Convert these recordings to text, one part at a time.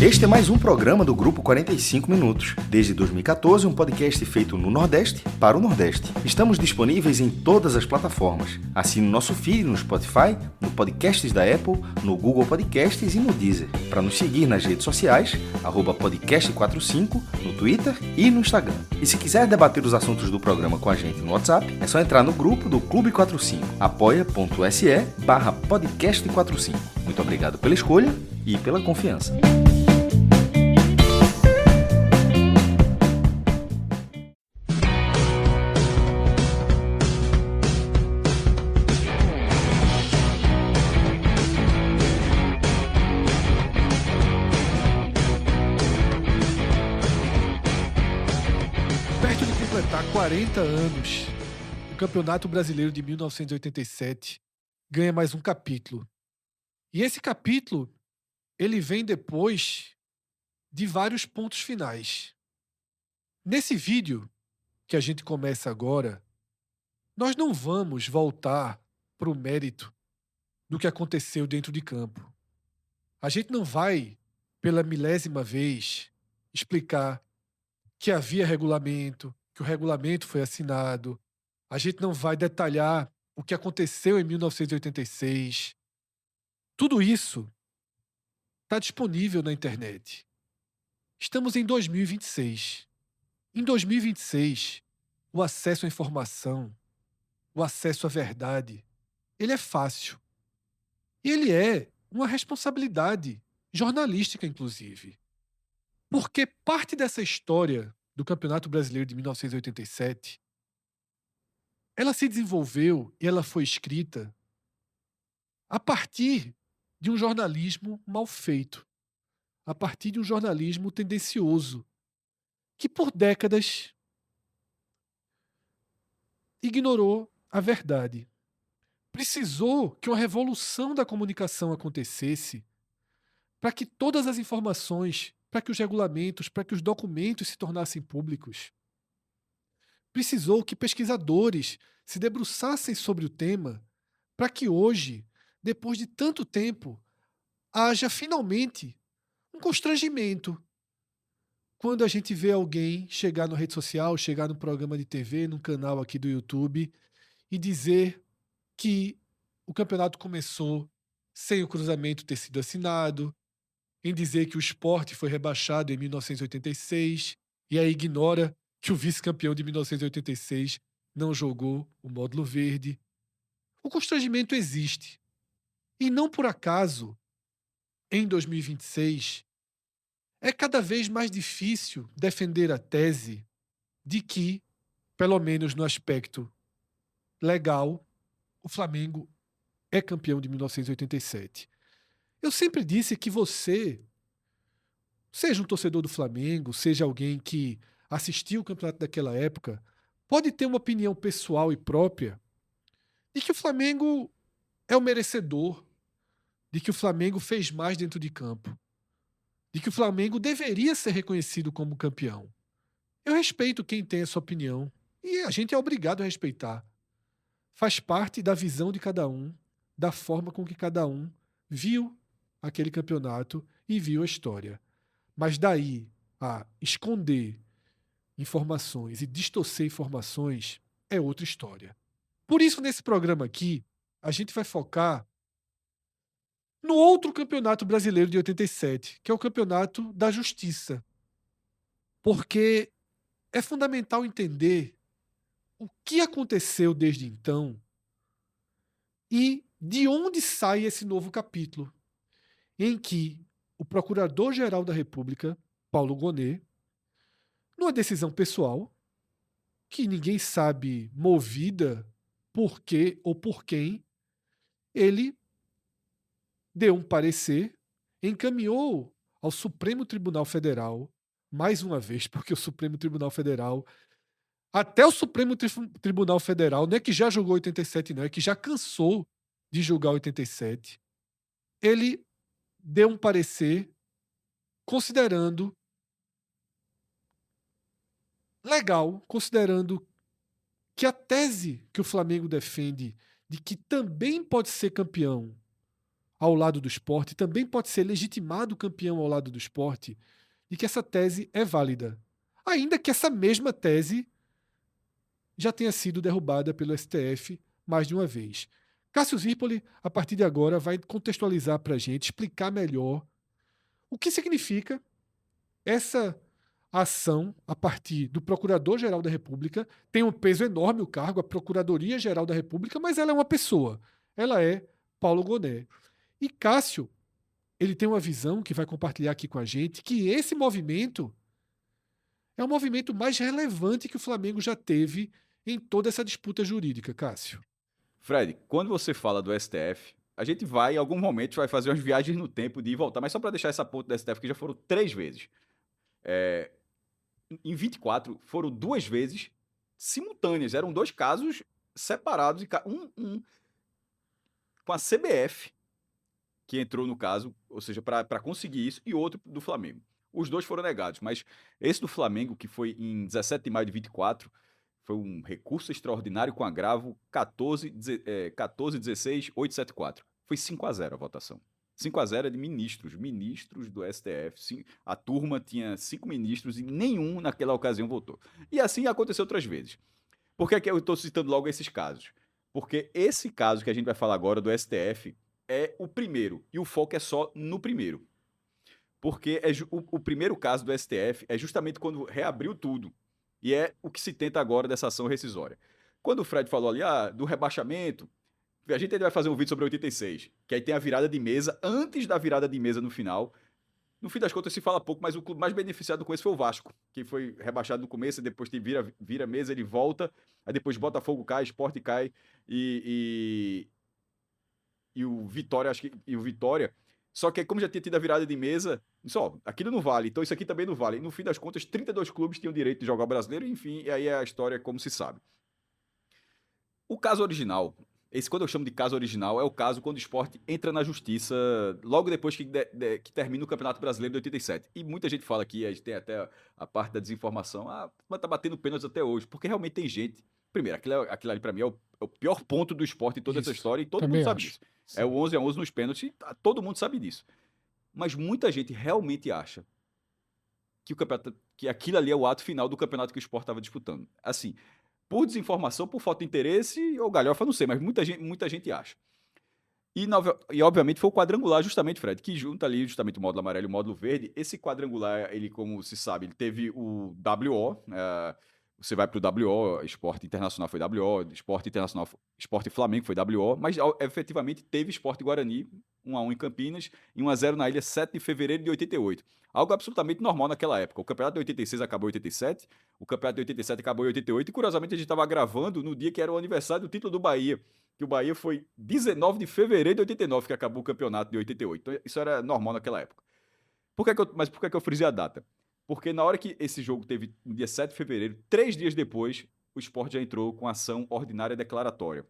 Este é mais um programa do Grupo 45 Minutos. Desde 2014, um podcast feito no Nordeste para o Nordeste. Estamos disponíveis em todas as plataformas. Assine o nosso feed no Spotify, no Podcasts da Apple, no Google Podcasts e no Deezer. Para nos seguir nas redes sociais, @podcast45, no Twitter e no Instagram. E se quiser debater os assuntos do programa com a gente no WhatsApp, é só entrar no grupo do Clube 45, apoia.se/podcast45. Muito obrigado pela escolha e pela confiança. Perto de completar 40 anos, o Campeonato Brasileiro de 1987 ganha mais um capítulo. E esse capítulo, ele vem depois de vários pontos finais. Nesse vídeo que a gente começa agora, nós não vamos voltar para o mérito do que aconteceu dentro de campo. A gente não vai, pela milésima vez, explicar que havia regulamento, que o regulamento foi assinado. A gente não vai detalhar o que aconteceu em 1986. Tudo isso está disponível na internet. Estamos em 2026. Em 2026, o acesso à informação, o acesso à verdade, ele é fácil. E ele é uma responsabilidade jornalística, inclusive. Porque parte dessa história do Campeonato Brasileiro de 1987, ela se desenvolveu e ela foi escrita a partir de um jornalismo mal feito, a partir de um jornalismo tendencioso, que por décadas ignorou a verdade. Precisou que uma revolução da comunicação acontecesse para que todas as informações, para que os regulamentos, para que os documentos se tornassem públicos. Precisou que pesquisadores se debruçassem sobre o tema para que hoje, depois de tanto tempo, haja finalmente um constrangimento quando a gente vê alguém chegar na rede social, chegar no programa de TV, num canal aqui do YouTube e dizer que o campeonato começou sem o cruzamento ter sido assinado, em dizer que o Sport foi rebaixado em 1986 e aí ignora que o vice-campeão de 1986 não jogou o módulo verde. O constrangimento existe. E não por acaso, em 2026, é cada vez mais difícil defender a tese de que, pelo menos no aspecto legal, o Flamengo é campeão de 1987. Eu sempre disse que você, seja um torcedor do Flamengo, seja alguém que assistiu o campeonato daquela época, pode ter uma opinião pessoal e própria de que o Flamengo é o merecedor, de que o Flamengo fez mais dentro de campo, de que o Flamengo deveria ser reconhecido como campeão. Eu respeito quem tem essa opinião e a gente é obrigado a respeitar. Faz parte da visão de cada um, da forma com que cada um viu aquele campeonato e viu a história. Mas daí a esconder informações e distorcer informações é outra história. Por isso, nesse programa aqui, a gente vai focar no outro campeonato brasileiro de 87, que é o Campeonato da Justiça. Porque é fundamental entender o que aconteceu desde então e de onde sai esse novo capítulo, em que o Procurador-Geral da República, Paulo Gonet, numa decisão pessoal, que ninguém sabe movida por quê ou por quem, ele deu um parecer, encaminhou ao Supremo Tribunal Federal, mais uma vez, porque o Supremo Tribunal Federal, até o Supremo Tribunal Federal, não é que já julgou 87 não, é que já cansou de julgar 87, ele deu um parecer considerando legal, considerando que a tese que o Flamengo defende de que também pode ser campeão ao lado do Sport, também pode ser legitimado campeão ao lado do Sport, e que essa tese é válida. Ainda que essa mesma tese já tenha sido derrubada pelo STF mais de uma vez. Cássio Zirpoli, a partir de agora, vai contextualizar para a gente, explicar melhor o que significa essa ação a partir do Procurador-Geral da República. Tem um peso enorme o cargo, a Procuradoria-Geral da República, mas ela é uma pessoa. Ela é Paulo Gonet. E Cássio, ele tem uma visão que vai compartilhar aqui com a gente, que esse movimento é o movimento mais relevante que o Flamengo já teve em toda essa disputa jurídica, Cássio. Fred, quando você fala do STF, a gente vai, em algum momento, vai fazer umas viagens no tempo de ir e voltar, mas só para deixar essa ponta do STF, que já foram 3 vezes. Em 24, foram 2 vezes simultâneas, eram 2 casos separados, um com a CBF, que entrou no caso, ou seja, para conseguir isso, e outro do Flamengo. Os 2 foram negados, mas esse do Flamengo, que foi em 17 de maio de 24, foi um recurso extraordinário com agravo 14.16.874. Foi 5-0 a votação. 5-0 é de ministros do STF. A turma tinha 5 ministros e nenhum naquela ocasião votou. E assim aconteceu outras vezes. Por que é que eu estou citando logo esses casos? Porque esse caso que a gente vai falar agora do STF é o primeiro, e o foco é só no primeiro. Porque o primeiro caso do STF é justamente quando reabriu tudo. E é o que se tenta agora dessa ação rescisória. Quando o Fred falou ali do rebaixamento, a gente ainda vai fazer um vídeo sobre 86, que aí tem a virada de mesa, antes da virada de mesa no final. No fim das contas se fala pouco, mas o clube mais beneficiado com isso foi o Vasco, que foi rebaixado no começo, depois vira mesa, ele volta, aí depois Botafogo cai, Sport cai, e o Vitória, só que como já tinha tido a virada de mesa, só, aquilo não vale, então isso aqui também não vale. E no fim das contas, 32 clubes tinham direito de jogar o brasileiro, enfim, e aí a história é como se sabe. O caso original, quando eu chamo de caso original, é o caso quando o Sport entra na justiça logo depois que termina o Campeonato Brasileiro de 87. E muita gente fala aqui, a gente tem até a parte da desinformação, mas tá batendo pênaltis até hoje, porque realmente tem gente. Primeiro, aquilo ali pra mim é o pior ponto do Sport em toda essa história, e todo mundo sabe disso. Sim. É o 11-11 nos pênaltis, todo mundo sabe disso. Mas muita gente realmente acha que aquilo ali é o ato final do campeonato que o Sport estava disputando. Assim, por desinformação, por falta de interesse, ou galhofa, não sei, mas muita gente acha. E obviamente foi o quadrangular, justamente, Fred, que junta ali justamente o módulo amarelo e o módulo verde. Esse quadrangular, ele, como se sabe, ele teve o WO, você vai pro WO, Esporte Internacional foi WO, Esporte Internacional, Esporte Flamengo foi WO, mas efetivamente teve Esporte Guarani, 1-1 em Campinas, e 1-0 na ilha, 7 de fevereiro de 88. Algo absolutamente normal naquela época. O campeonato de 86 acabou em 87, o campeonato de 87 acabou em 88, e curiosamente a gente estava gravando no dia que era o aniversário do título do Bahia, que o Bahia foi 19 de fevereiro de 89 que acabou o campeonato de 88. Então isso era normal naquela época. Mas por que eu frisei a data? Porque na hora que esse jogo teve, no dia 7 de fevereiro, 3 dias depois, o Sport já entrou com ação ordinária declaratória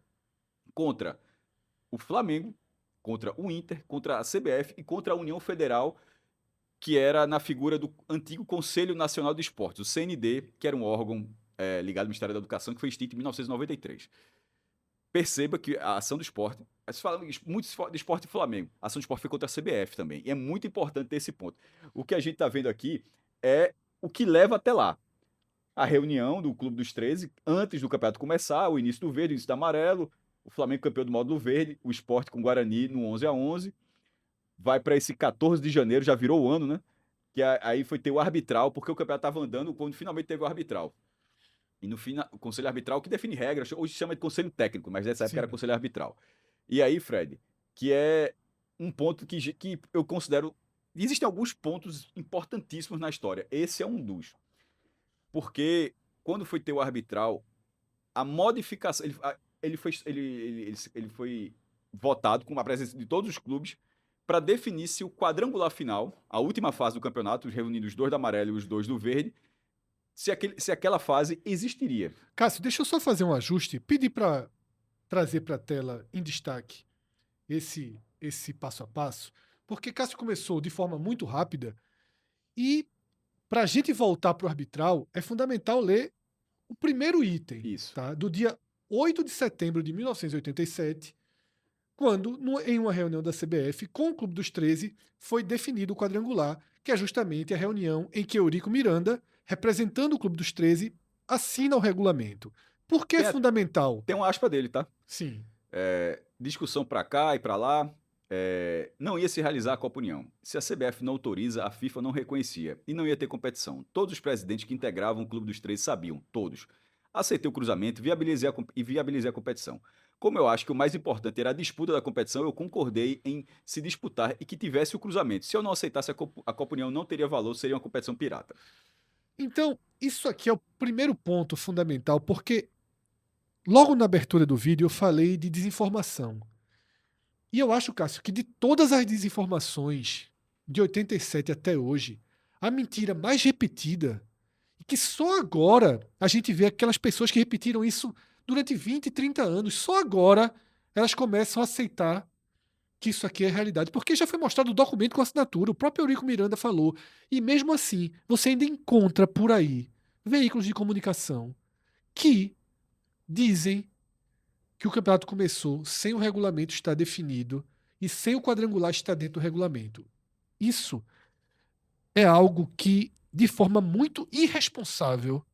contra o Flamengo, contra o Inter, contra a CBF e contra a União Federal, que era na figura do antigo Conselho Nacional de Esportes, o CND, que era um órgão ligado ao Ministério da Educação, que foi extinto em 1993. Perceba que a ação do Sport, se fala muito de Sport e Flamengo, a ação do Sport foi contra a CBF também, e é muito importante ter esse ponto. O que a gente está vendo aqui é o que leva até lá. A reunião do Clube dos 13, antes do campeonato começar, o início do verde, o início do amarelo, o Flamengo campeão do módulo verde, o Sport com o Guarani no 11-11, vai para esse 14 de janeiro, já virou o ano, né? Que aí foi ter o arbitral, porque o campeonato estava andando quando finalmente teve o arbitral. E no fim, o conselho arbitral que define regras, hoje chama de conselho técnico, mas nessa época era conselho arbitral. E aí, Fred, que é um ponto que eu considero... Existem alguns pontos importantíssimos na história. Esse é um dos. Porque quando foi ter o arbitral, a modificação... Ele foi votado com a presença de todos os clubes para definir se o quadrangular final, a última fase do campeonato, reunindo os 2 do amarelo e os 2 do verde, se aquela fase existiria. Cássio, deixa eu só fazer um ajuste, pedir para trazer para a tela em destaque esse passo a passo, porque Cássio começou de forma muito rápida e para a gente voltar para o arbitral é fundamental ler o primeiro item. Isso. Tá? Do dia 8 de setembro de 1987, quando, em uma reunião da CBF, com o Clube dos 13, foi definido o quadrangular, que é justamente a reunião em que Eurico Miranda, representando o Clube dos 13, assina o regulamento. Por que é fundamental? Tem uma aspa dele, tá? Sim. Discussão pra cá e pra lá. Não ia se realizar a Copa União. Se a CBF não autoriza, a FIFA não reconhecia. E não ia ter competição. Todos os presidentes que integravam o Clube dos 13 sabiam, todos. Aceitei o cruzamento e viabilizei a competição. Como eu acho que o mais importante era a disputa da competição, eu concordei em se disputar e que tivesse o cruzamento. Se eu não aceitasse a Copa União, não teria valor, seria uma competição pirata. Então, isso aqui é o primeiro ponto fundamental, porque logo na abertura do vídeo eu falei de desinformação. E eu acho, Cássio, que de todas as desinformações de 87 até hoje, a mentira mais repetida, e que só agora a gente vê aquelas pessoas que repetiram isso durante 20, 30 anos, só agora elas começam a aceitar que isso aqui é realidade. Porque já foi mostrado o documento com assinatura, o próprio Eurico Miranda falou. E mesmo assim, você ainda encontra por aí veículos de comunicação que dizem que o campeonato começou sem o regulamento estar definido e sem o quadrangular estar dentro do regulamento. Isso é algo que, de forma muito irresponsável,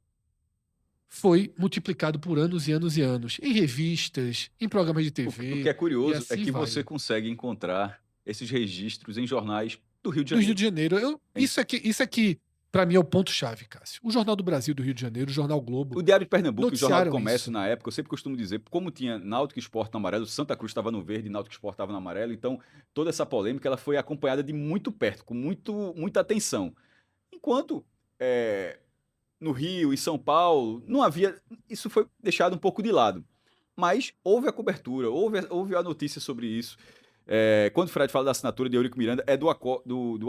foi multiplicado por anos e anos e anos, em revistas, em programas de TV. O que é curioso assim é que vai. você consegue encontrar esses registros em jornais do Rio de Do Janeiro. Rio de Janeiro. Isso aqui, para mim, é o ponto-chave, Cássio. O Jornal do Brasil do Rio de Janeiro, o Jornal Globo. O Diário de Pernambuco e o Jornal do noticiaram Comércio, isso. na época, eu sempre costumo dizer, como tinha Náutico e Sport no amarelo, Santa Cruz estava no verde e Náutico e Sport estava no amarelo, então toda essa polêmica ela foi acompanhada de muito perto, com muita atenção. Enquanto no Rio e São Paulo, não havia. Isso foi deixado um pouco de lado. Mas houve a cobertura, houve a notícia sobre isso. Quando o Fred fala da assinatura de Eurico Miranda, é do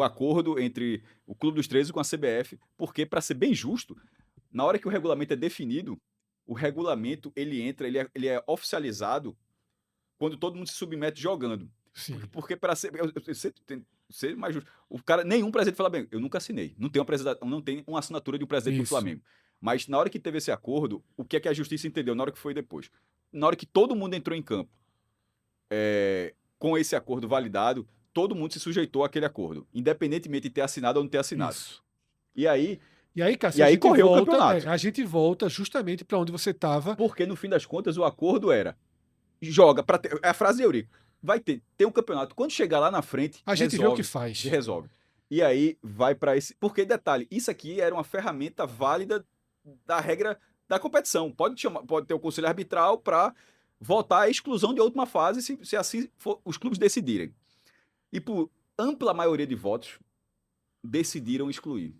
acordo entre o Clube dos 13 com a CBF, porque, para ser bem justo, na hora que o regulamento é definido, o regulamento ele é oficializado quando todo mundo se submete jogando. Sim. Porque para ser, ser mais justo, o cara, nenhum presidente fala bem, eu nunca assinei, não tem uma assinatura de um presidente do Isso. Flamengo. Mas na hora que teve esse acordo, o que é que a justiça entendeu? Na hora que foi depois. Na hora que todo mundo entrou em campo, com esse acordo validado, todo mundo se sujeitou àquele acordo, independentemente de ter assinado ou não ter assinado. Isso. E aí, Cássio, correu o campeonato. A gente volta justamente para onde você estava. Porque, no fim das contas, o acordo era joga para ter. É a frase de Eurico. Vai ter um campeonato. Quando chegar lá na frente, a gente vê o que faz. Resolve. E aí vai para esse. Porque, detalhe, isso aqui era uma ferramenta válida da regra da competição. Pode ter o conselho arbitral para votar a exclusão de última fase, se assim for, os clubes decidirem. E por ampla maioria de votos, decidiram excluir.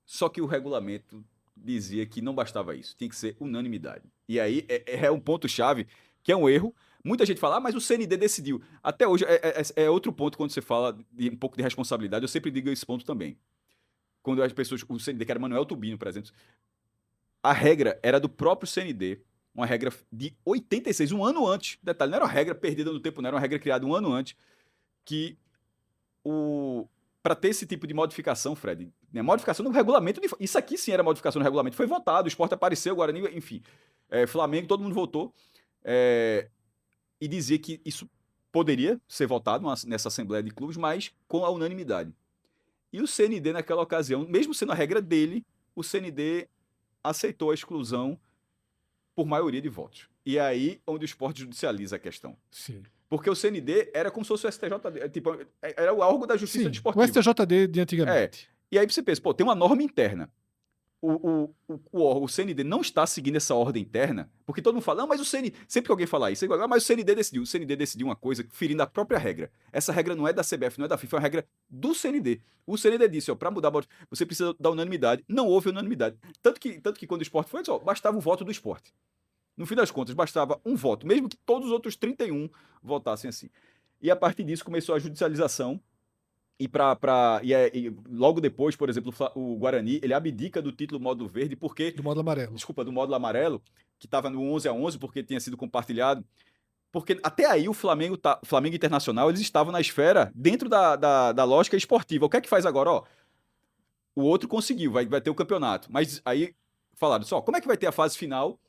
Só que o regulamento dizia que não bastava isso, tinha que ser unanimidade. E aí é um ponto-chave, que é um erro. Muita gente fala, mas o CND decidiu. Até hoje é outro ponto quando você fala de um pouco de responsabilidade, eu sempre digo esse ponto também. Quando as pessoas, o CND, que era Manuel Tubino, por exemplo, a regra era do próprio CND, uma regra de 86, um ano antes. Detalhe, não era uma regra perdida no tempo, não era uma regra criada um ano antes, que para ter esse tipo de modificação, Fred, né, modificação no regulamento, isso aqui sim era modificação no regulamento, foi votado, o Sport apareceu, o Guarani, enfim, Flamengo, todo mundo votou, e dizia que isso poderia ser votado nessa Assembleia de Clubes, mas com a unanimidade. E o CND, naquela ocasião, mesmo sendo a regra dele, o CND aceitou a exclusão por maioria de votos. E é aí onde o Sport judicializa a questão. Sim. Porque o CND era como se fosse o STJD, tipo, era o órgão da justiça desportiva. O STJD de antigamente. E aí você pensa, tem uma norma interna. O CND não está seguindo essa ordem interna, porque todo mundo fala, não, mas o CND, sempre que alguém fala isso, mas o CND decidiu. O CND decidiu uma coisa ferindo a própria regra. Essa regra não é da CBF, não é da FIFA, é uma regra do CND. O CND disse, para mudar, você precisa da unanimidade. Não houve unanimidade. Tanto que quando o Sport foi, bastava o voto do Sport. No fim das contas, bastava um voto, mesmo que todos os outros 31 votassem assim. E a partir disso começou a judicialização. E logo depois, por exemplo, o Guarani, ele abdica do título módulo verde porque... Do módulo amarelo. Desculpa, do módulo amarelo, que estava no 11-11, porque tinha sido compartilhado. Porque até aí o Flamengo Internacional, eles estavam na esfera dentro da lógica esportiva. O que é que faz agora? O outro conseguiu, vai ter o campeonato. Mas aí falaram só, como é que vai ter a fase final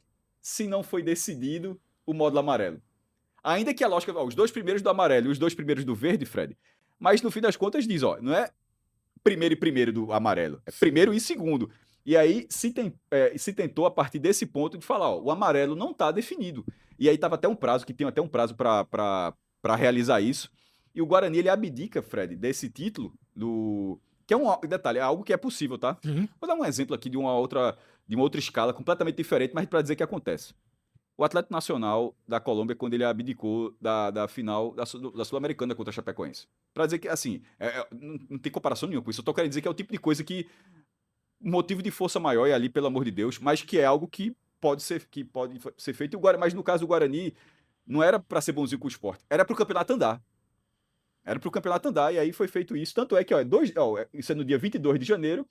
se não foi decidido o módulo amarelo? Ainda que a lógica, ó, os 2 primeiros do amarelo e os 2 primeiros do verde, Fred, mas no fim das contas diz, ó, não é primeiro do amarelo, é primeiro e segundo. E aí se tentou a partir desse ponto de falar, ó, o amarelo não está definido. E aí tava até um prazo, que tem até um prazo para realizar isso. E o Guarani, ele abdica, Fred, desse título, que é um detalhe, é algo que é possível, tá? Uhum. Vou dar um exemplo aqui de uma outra escala completamente diferente, mas para dizer que acontece. O Atlético Nacional da Colômbia, quando ele abdicou da final da Sul-Americana contra a Chapecoense. Para dizer que, assim, não tem comparação nenhuma com isso. Eu tô querendo dizer que é o tipo de coisa que motivo de força maior é ali, pelo amor de Deus, mas que é algo que pode ser feito. Mas no caso do Guarani, não era para ser bonzinho com o esporte, era para o campeonato andar. Era para o campeonato andar, e aí foi feito isso. Tanto é que, ó, isso é no dia 22 de janeiro.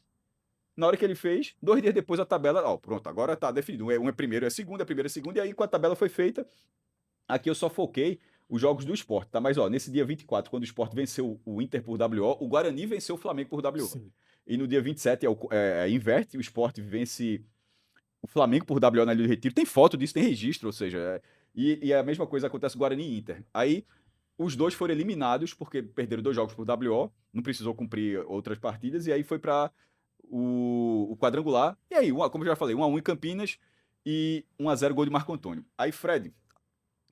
Na hora que ele fez, 2 dias depois a tabela, ó, pronto, agora tá definido. Um é primeiro, é segundo, e aí quando a tabela foi feita, aqui eu só foquei os jogos do Sport, tá? Mas, ó, nesse dia 24, quando o Sport venceu o Inter por WO, o Guarani venceu o Flamengo por WO. Sim. E no dia 27 inverte, o Sport vence o Flamengo por WO na Ilha do Retiro. Tem foto disso, tem registro, ou seja, e a mesma coisa acontece com o Guarani e Inter. Aí os dois foram eliminados porque perderam 2 jogos por WO, não precisou cumprir outras partidas, e aí foi para o quadrangular. E aí, como eu já falei, 1-1 em Campinas e 1-0 gol de Marco Antônio. Aí, Fred,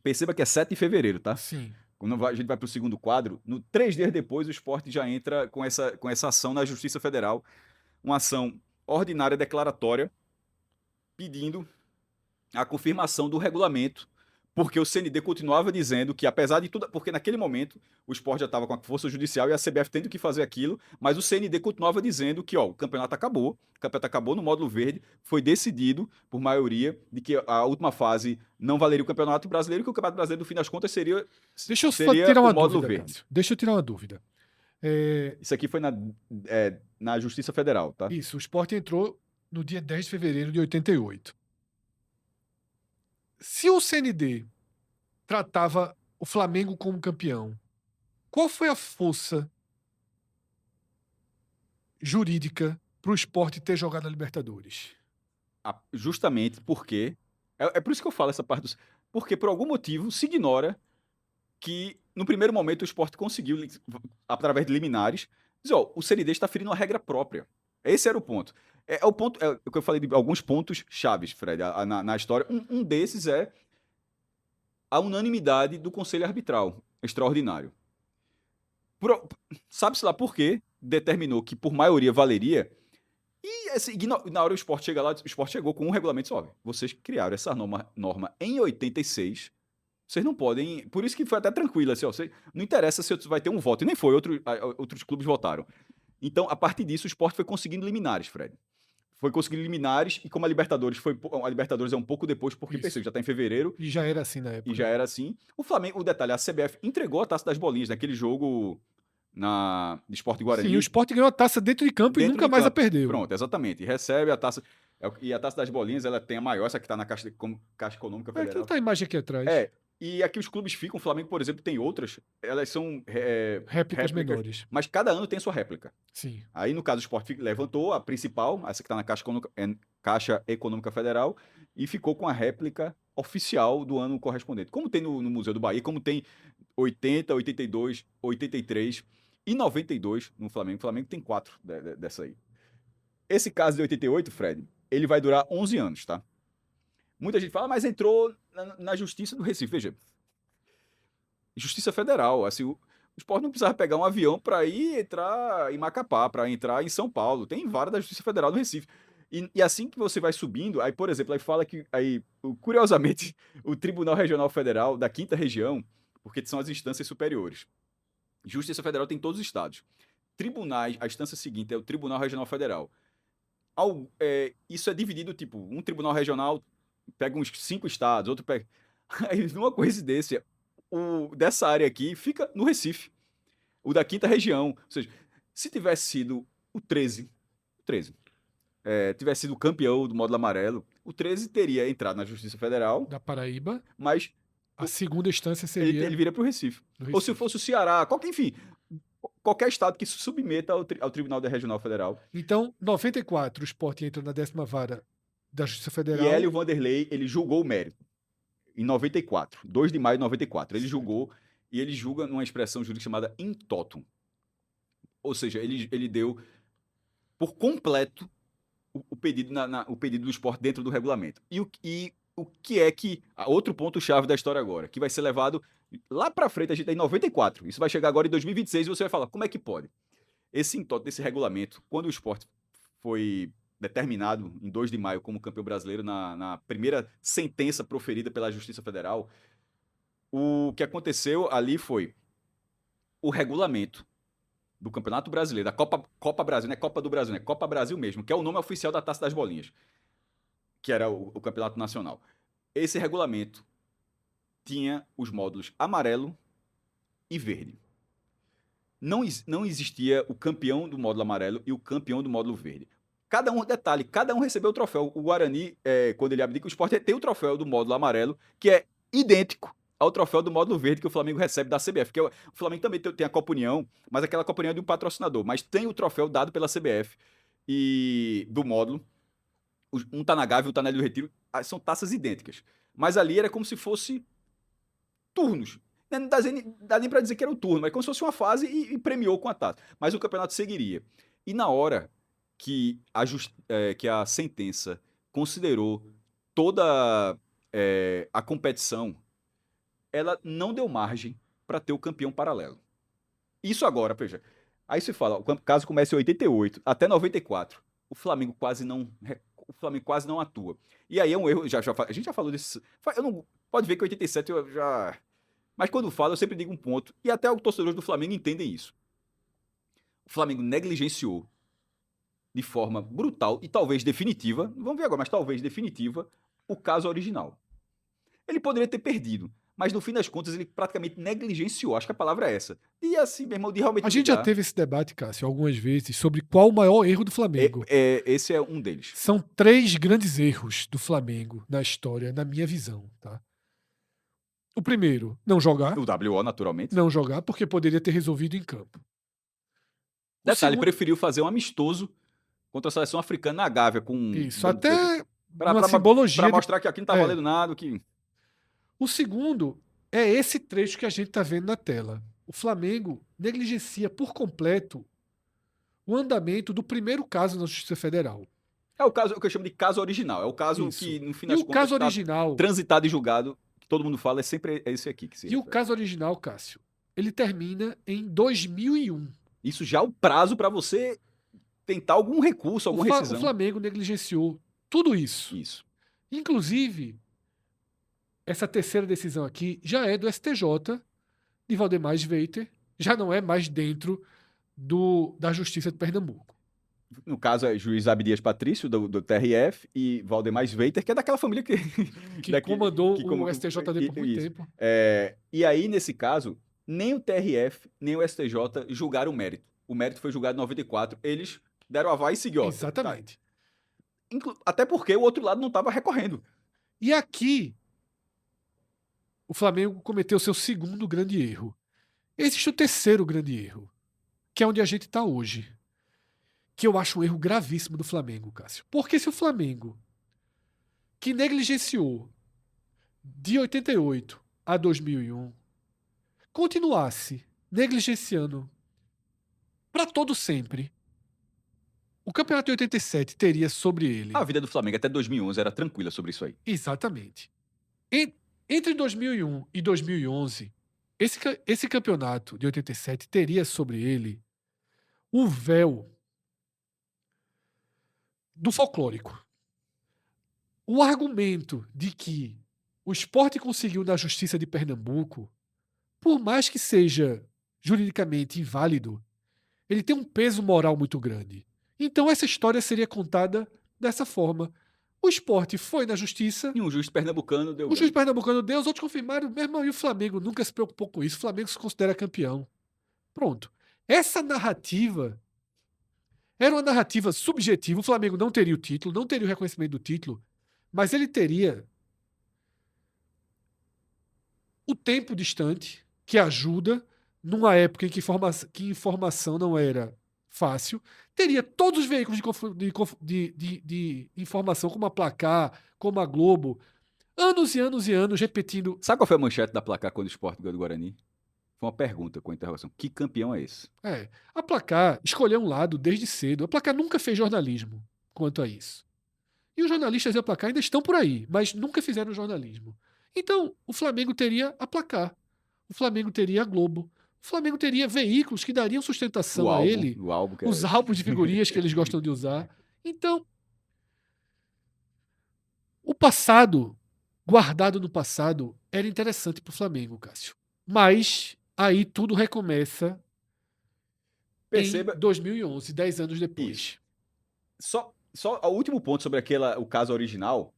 perceba que é 7 de fevereiro, tá? Sim. Quando a gente vai para o segundo quadro, 3 dias depois o Sport já entra com essa ação na Justiça Federal, uma ação ordinária declaratória, pedindo a confirmação do regulamento, porque o CND continuava dizendo que, apesar de tudo, porque naquele momento o Sport já estava com a força judicial e a CBF tendo que fazer aquilo, mas o CND continuava dizendo que, ó, o campeonato acabou no módulo verde, foi decidido por maioria de que a última fase não valeria o Campeonato Brasileiro, que o Campeonato Brasileiro, no fim das contas, seria tirar uma o módulo dúvida, verde. Cássio. Deixa eu tirar uma dúvida. Isso aqui foi na Justiça Federal, tá? Isso, o Sport entrou no dia 10 de fevereiro de 88. Se o CND tratava o Flamengo como campeão, qual foi a força jurídica para o Sport ter jogado a Libertadores? Justamente porque... É por isso que eu falo essa parte porque, por algum motivo, se ignora que, no primeiro momento, o Sport conseguiu, através de liminares, dizer, ó, o CND está ferindo uma regra própria. Esse era o ponto. É o que eu falei de alguns pontos chaves, Fred, na história. Um desses é a unanimidade do Conselho Arbitral Extraordinário. Sabe-se lá por quê determinou que, por maioria, valeria. E na hora o Sport chega lá, o Sport chegou com um regulamento só. Vocês criaram essa norma em 86. Vocês não podem... Por isso que foi até tranquilo. Assim, ó, não interessa se vai ter um voto. E nem foi. Outros clubes votaram. Então, a partir disso, o Sport foi conseguindo liminares, Fred. Foi conseguindo liminares. E como a Libertadores é um pouco depois, porque percebeu, já está em fevereiro. E já era assim na época. E já era assim. O Flamengo, o detalhe, a CBF entregou a Taça das Bolinhas naquele jogo de Sport e Guarani. Sim, o Sport ganhou a taça dentro de campo e nunca mais a perdeu. Pronto, exatamente. E recebe a taça... E a Taça das Bolinhas, ela tem a maior, essa que está na Caixa Econômica Federal. Aqui tá a imagem aqui atrás. E aqui os clubes ficam, o Flamengo, por exemplo, tem outras, elas são réplicas menores. Mas cada ano tem sua réplica. Sim. Aí, no caso, o Sport levantou a principal, essa que está na Caixa Econômica Federal, e ficou com a réplica oficial do ano correspondente. Como tem no Museu do Bahia, como tem 80, 82, 83 e 92 no Flamengo. O Flamengo tem 4 dessa aí. Esse caso de 88, Fred, ele vai durar 11 anos, tá? Muita gente fala, mas entrou na Justiça do Recife. Veja, Justiça Federal. Assim, o Sport não precisava pegar um avião para entrar em Macapá, para entrar em São Paulo. Tem vara da Justiça Federal no Recife. E assim que você vai subindo, aí, por exemplo, aí fala que, curiosamente, o Tribunal Regional Federal da 5ª Região, porque são as instâncias superiores. Justiça Federal tem em todos os estados. Tribunais, a instância seguinte é o Tribunal Regional Federal. Isso é dividido, tipo, um tribunal regional pega uns 5 estados, outro pega... Aí, numa coincidência, dessa área aqui fica no Recife. O da 5ª Região. Ou seja, se tivesse sido o 13, tivesse sido campeão do módulo amarelo, o 13 teria entrado na Justiça Federal. Da Paraíba. Mas a segunda instância seria... Ele vira para o Recife. Ou se fosse o Ceará, qualquer estado que se submeta ao Tribunal Regional Federal. Então, 94, o Sport entra na 10ª vara da Justiça Federal. E Hélio Vanderlei, ele julgou o mérito. em 94, 2 de maio de 94. Ele julgou, e ele julga numa expressão jurídica chamada in totum. Ou seja, ele deu por completo o pedido, o pedido do esporte dentro do regulamento. E o que é que... Outro ponto-chave da história agora, que vai ser levado lá pra frente, a gente tem 94. Isso vai chegar agora em 2026 e você vai falar, como é que pode? Esse in totum, desse regulamento, quando o esporte foi determinado em 2 de maio como campeão brasileiro na primeira sentença proferida pela Justiça Federal, o que aconteceu ali foi o regulamento do Campeonato Brasileiro, da Copa Brasil, não é Copa do Brasil, né? Copa Brasil mesmo, que é o nome oficial da Taça das Bolinhas, que era o Campeonato Nacional. Esse regulamento tinha os módulos amarelo e verde. Não existia o campeão do módulo amarelo e o campeão do módulo verde. Cada um recebeu o troféu. O Guarani, quando ele abdica, o Sport tem o troféu do módulo amarelo, que é idêntico ao troféu do módulo verde que o Flamengo recebe da CBF. Porque o Flamengo também tem a Copa União, mas aquela Copa União é de um patrocinador. Mas tem o troféu dado pela CBF e do módulo. Um tá na Gávea, um tá na Ilha do Retiro. São taças idênticas. Mas ali era como se fosse turnos. Não dá nem pra dizer que era um turno, mas como se fosse uma fase e premiou com a taça. Mas o campeonato seguiria. E na hora que a sentença considerou toda a competição, ela não deu margem para ter o campeão paralelo. Isso agora, veja. Aí se fala, o caso começa em 88 até 94, o Flamengo quase não atua. E aí é um erro, a gente já falou disso. Pode ver que 87 eu já... Mas quando falo, eu sempre digo um ponto, e até os torcedores do Flamengo entendem isso. O Flamengo negligenciou de forma brutal e talvez definitiva, vamos ver agora, mas talvez definitiva, o caso original. Ele poderia ter perdido, mas no fim das contas ele praticamente negligenciou, acho que a palavra é essa. E assim, meu irmão, de realmente... A gente já teve esse debate, Cássio, algumas vezes, sobre qual o maior erro do Flamengo. Esse é um deles. São 3 grandes erros do Flamengo na história, na minha visão, tá? O primeiro, não jogar. O WO, naturalmente. Não jogar, porque poderia ter resolvido em campo. Detalhe, ele preferiu fazer um amistoso contra a seleção africana na Gávea. Isso, até uma simbologia. Para mostrar que aqui não tá valendo nada. O segundo é esse trecho que a gente tá vendo na tela. O Flamengo negligencia por completo o andamento do primeiro caso na Justiça Federal. É o caso que eu chamo de caso original. É o caso que, no fim das contas, caso original, transitado e julgado, que todo mundo fala, é sempre esse aqui que se refere. O caso original, Cássio, ele termina em 2001. Isso já é o prazo para você tentar algum recurso, alguma rescisão. O Flamengo negligenciou tudo isso. Isso. Inclusive, essa terceira decisão aqui já é do STJ, de Valdemar Sveiter, já não é mais dentro da Justiça de Pernambuco. No caso, é juiz Abdias Patrício, do TRF, e Valdemar Sveiter, que é daquela família que comandou o STJD por muito tempo. E aí, nesse caso, nem o TRF, nem o STJ julgaram o mérito. O mérito foi julgado em 94. Eles deram aval e seguiu. Exatamente. Tá. Até porque o outro lado não estava recorrendo. E aqui, o Flamengo cometeu seu segundo grande erro. Existe o terceiro grande erro, que é onde a gente está hoje. Que eu acho um erro gravíssimo do Flamengo, Cássio. Porque se o Flamengo, que negligenciou de 88 a 2001, continuasse negligenciando para todo sempre, o campeonato de 87 teria sobre ele... A vida do Flamengo até 2011 era tranquila sobre isso aí. Exatamente. Entre 2001 e 2011, esse campeonato de 87 teria sobre ele o véu do folclórico. O argumento de que o Sport conseguiu na Justiça de Pernambuco, por mais que seja juridicamente inválido, ele tem um peso moral muito grande. Então essa história seria contada dessa forma. O Sport foi na Justiça... E um juiz pernambucano deu... O juiz pernambucano deu, os outros confirmaram. Meu irmão, e o Flamengo nunca se preocupou com isso. O Flamengo se considera campeão. Pronto. Essa narrativa... Era uma narrativa subjetiva. O Flamengo não teria o título, não teria o reconhecimento do título, mas ele teria o tempo distante, que ajuda, numa época em que informação não era fácil. Teria todos os veículos de informação, como a Placar, como a Globo, Anos e anos e anos repetindo. Sabe qual foi a manchete da Placar quando o Sport ganhou do Guarani? Foi uma pergunta com interrogação. Que campeão é esse? A Placar escolheu um lado desde cedo. A Placar nunca fez jornalismo quanto a isso. E os jornalistas da Placar ainda estão por aí, mas nunca fizeram jornalismo. Então, o Flamengo teria a Placar. O Flamengo teria a Globo. O Flamengo teria veículos que dariam sustentação a ele. O álbum que Os álbuns de figurinhas que eles gostam de usar. Então, o passado, guardado no passado, era interessante para o Flamengo, Cássio. Mas aí tudo recomeça Perceba. em 2011, 10 anos depois. Isso. Só o último ponto sobre o caso original.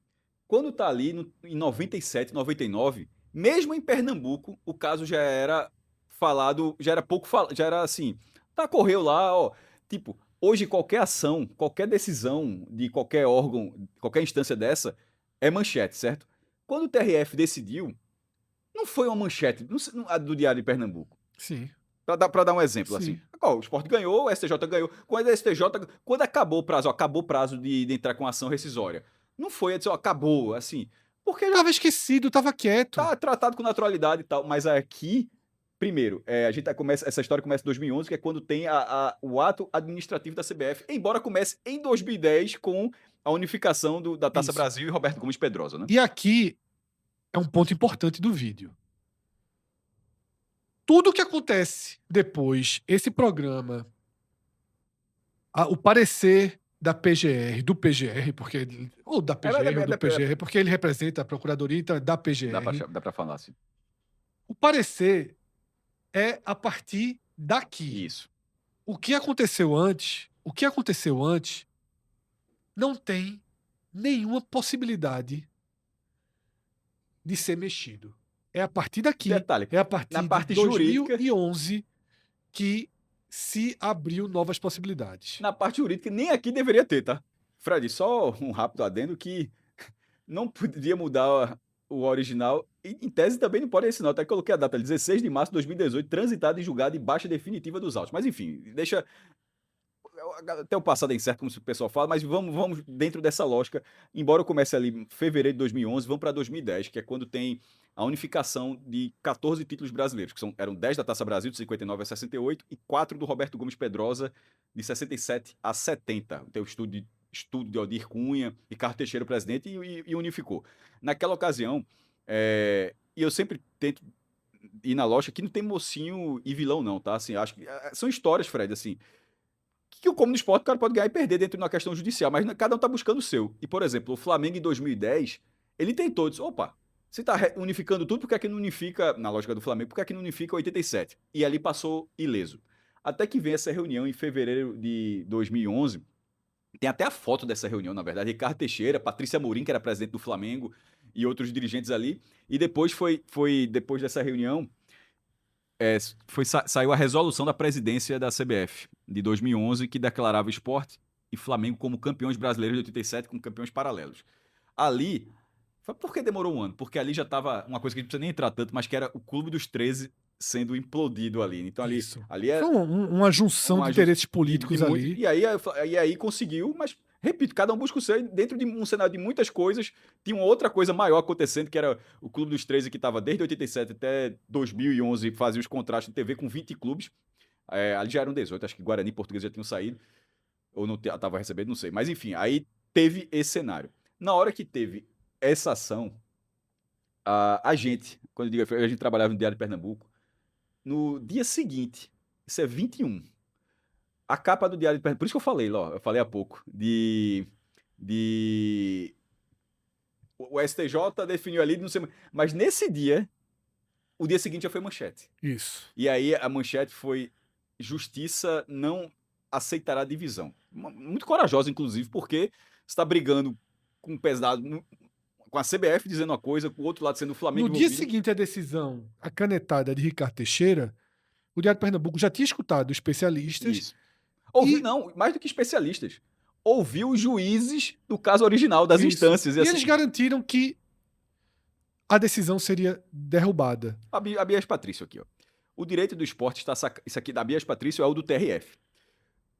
Quando tá ali em 97, 99, mesmo em Pernambuco, o caso já era falado, já era pouco falado, já era assim, correu lá, ó, tipo, hoje qualquer ação, qualquer decisão de qualquer órgão, qualquer instância dessa, é manchete, certo? Quando o TRF decidiu, não foi uma manchete a do Diário de Pernambuco. Sim. Pra dar um exemplo, Sim. assim. O Sport ganhou, o STJ ganhou. Quando acabou o prazo de entrar com ação rescisória, não foi a dizer, ó, acabou, assim. Porque já Tava esquecido, tava quieto. tá tratado com naturalidade e tal. Mas aqui, primeiro, essa história começa em 2011, que é quando tem o ato administrativo da CBF, embora comece em 2010 com a unificação da Taça Isso. Brasil e Roberto Gomes Pedrosa, né? E aqui é um ponto importante do vídeo. Tudo que acontece depois, esse programa, o parecer da PGR, do PGR, porque ou da PGR ou do PGR, porque ele representa a Procuradoria, então é da PGR. Dá pra falar assim. O parecer é a partir daqui. Isso. O que aconteceu antes não tem nenhuma possibilidade de ser mexido. É a partir daqui, Detalhe, é a partir na parte de 2011 que se abriu novas possibilidades. Na parte jurídica, nem aqui deveria ter, tá? Fred, só um rápido adendo que não podia mudar o original. E, em tese, também não pode assinar. Até coloquei a data, 16 de março de 2018, transitado e julgado em baixa definitiva dos autos. Mas, enfim, deixa até o passado é incerto, como o pessoal fala, mas vamos dentro dessa lógica. Embora eu comece ali em fevereiro de 2011, vamos para 2010, que é quando tem a unificação de 14 títulos brasileiros, que eram 10 da Taça Brasil, de 59 a 68, e 4 do Roberto Gomes Pedrosa, de 67 a 70. Tem o estudo de Odir Cunha, Ricardo Teixeira, o presidente, e unificou. Naquela ocasião, e eu sempre tento ir na lógica que não tem mocinho e vilão não, tá? Assim, acho que são histórias, Fred, assim, que como no esporte o cara pode ganhar e perder dentro de uma questão judicial, mas cada um tá buscando o seu. E, por exemplo, o Flamengo em 2010, ele tentou, disse, opa, você tá unificando tudo, por que é que não unifica, na lógica do Flamengo, por que é que não unifica 87? E ali passou ileso. Até que vem essa reunião em fevereiro de 2011, tem até a foto dessa reunião, na verdade, Ricardo Teixeira, Patrícia Amorim, que era presidente do Flamengo, e outros dirigentes ali, e depois depois dessa reunião, saiu a resolução da presidência da CBF de 2011 que declarava esporte e Flamengo como campeões brasileiros de 87 com campeões paralelos. Ali, por que demorou um ano? Porque ali já estava uma coisa que a gente não precisa nem entrar tanto, mas que era o Clube dos 13 sendo implodido ali. Então ali é foi uma junção de interesses políticos ali. E aí conseguiu, mas repito, cada um busca o seu, dentro de um cenário de muitas coisas, tinha uma outra coisa maior acontecendo, que era o Clube dos 13, que estava desde 87 até 2011, fazia os contratos de TV com 20 clubes, ali já eram 18, acho que Guarani e Português já tinham saído, ou não estava recebendo, não sei, mas enfim, aí teve esse cenário. Na hora que teve essa ação, a gente, quando eu digo, a gente trabalhava no Diário de Pernambuco, no dia seguinte, isso é 21, a capa do Diário de Pernambuco, por isso que eu falei, eu falei há pouco, o STJ definiu ali, não sei, mas nesse dia, o dia seguinte já foi manchete. Isso. E aí a manchete foi: Justiça não aceitará divisão. Muito corajosa, inclusive, porque você está brigando com um pesado, com a CBF dizendo uma coisa, com o outro lado sendo o Flamengo. No dia seguinte à decisão, a canetada de Ricardo Teixeira, o Diário de Pernambuco já tinha escutado especialistas. Isso. Ouviu, não, mais do que especialistas. Ouviu os juízes do caso original, das instâncias. E eles garantiram que a decisão seria derrubada. A Bias Patrício aqui, ó. O direito do esporte está isso aqui da Bias Patrício é o do TRF.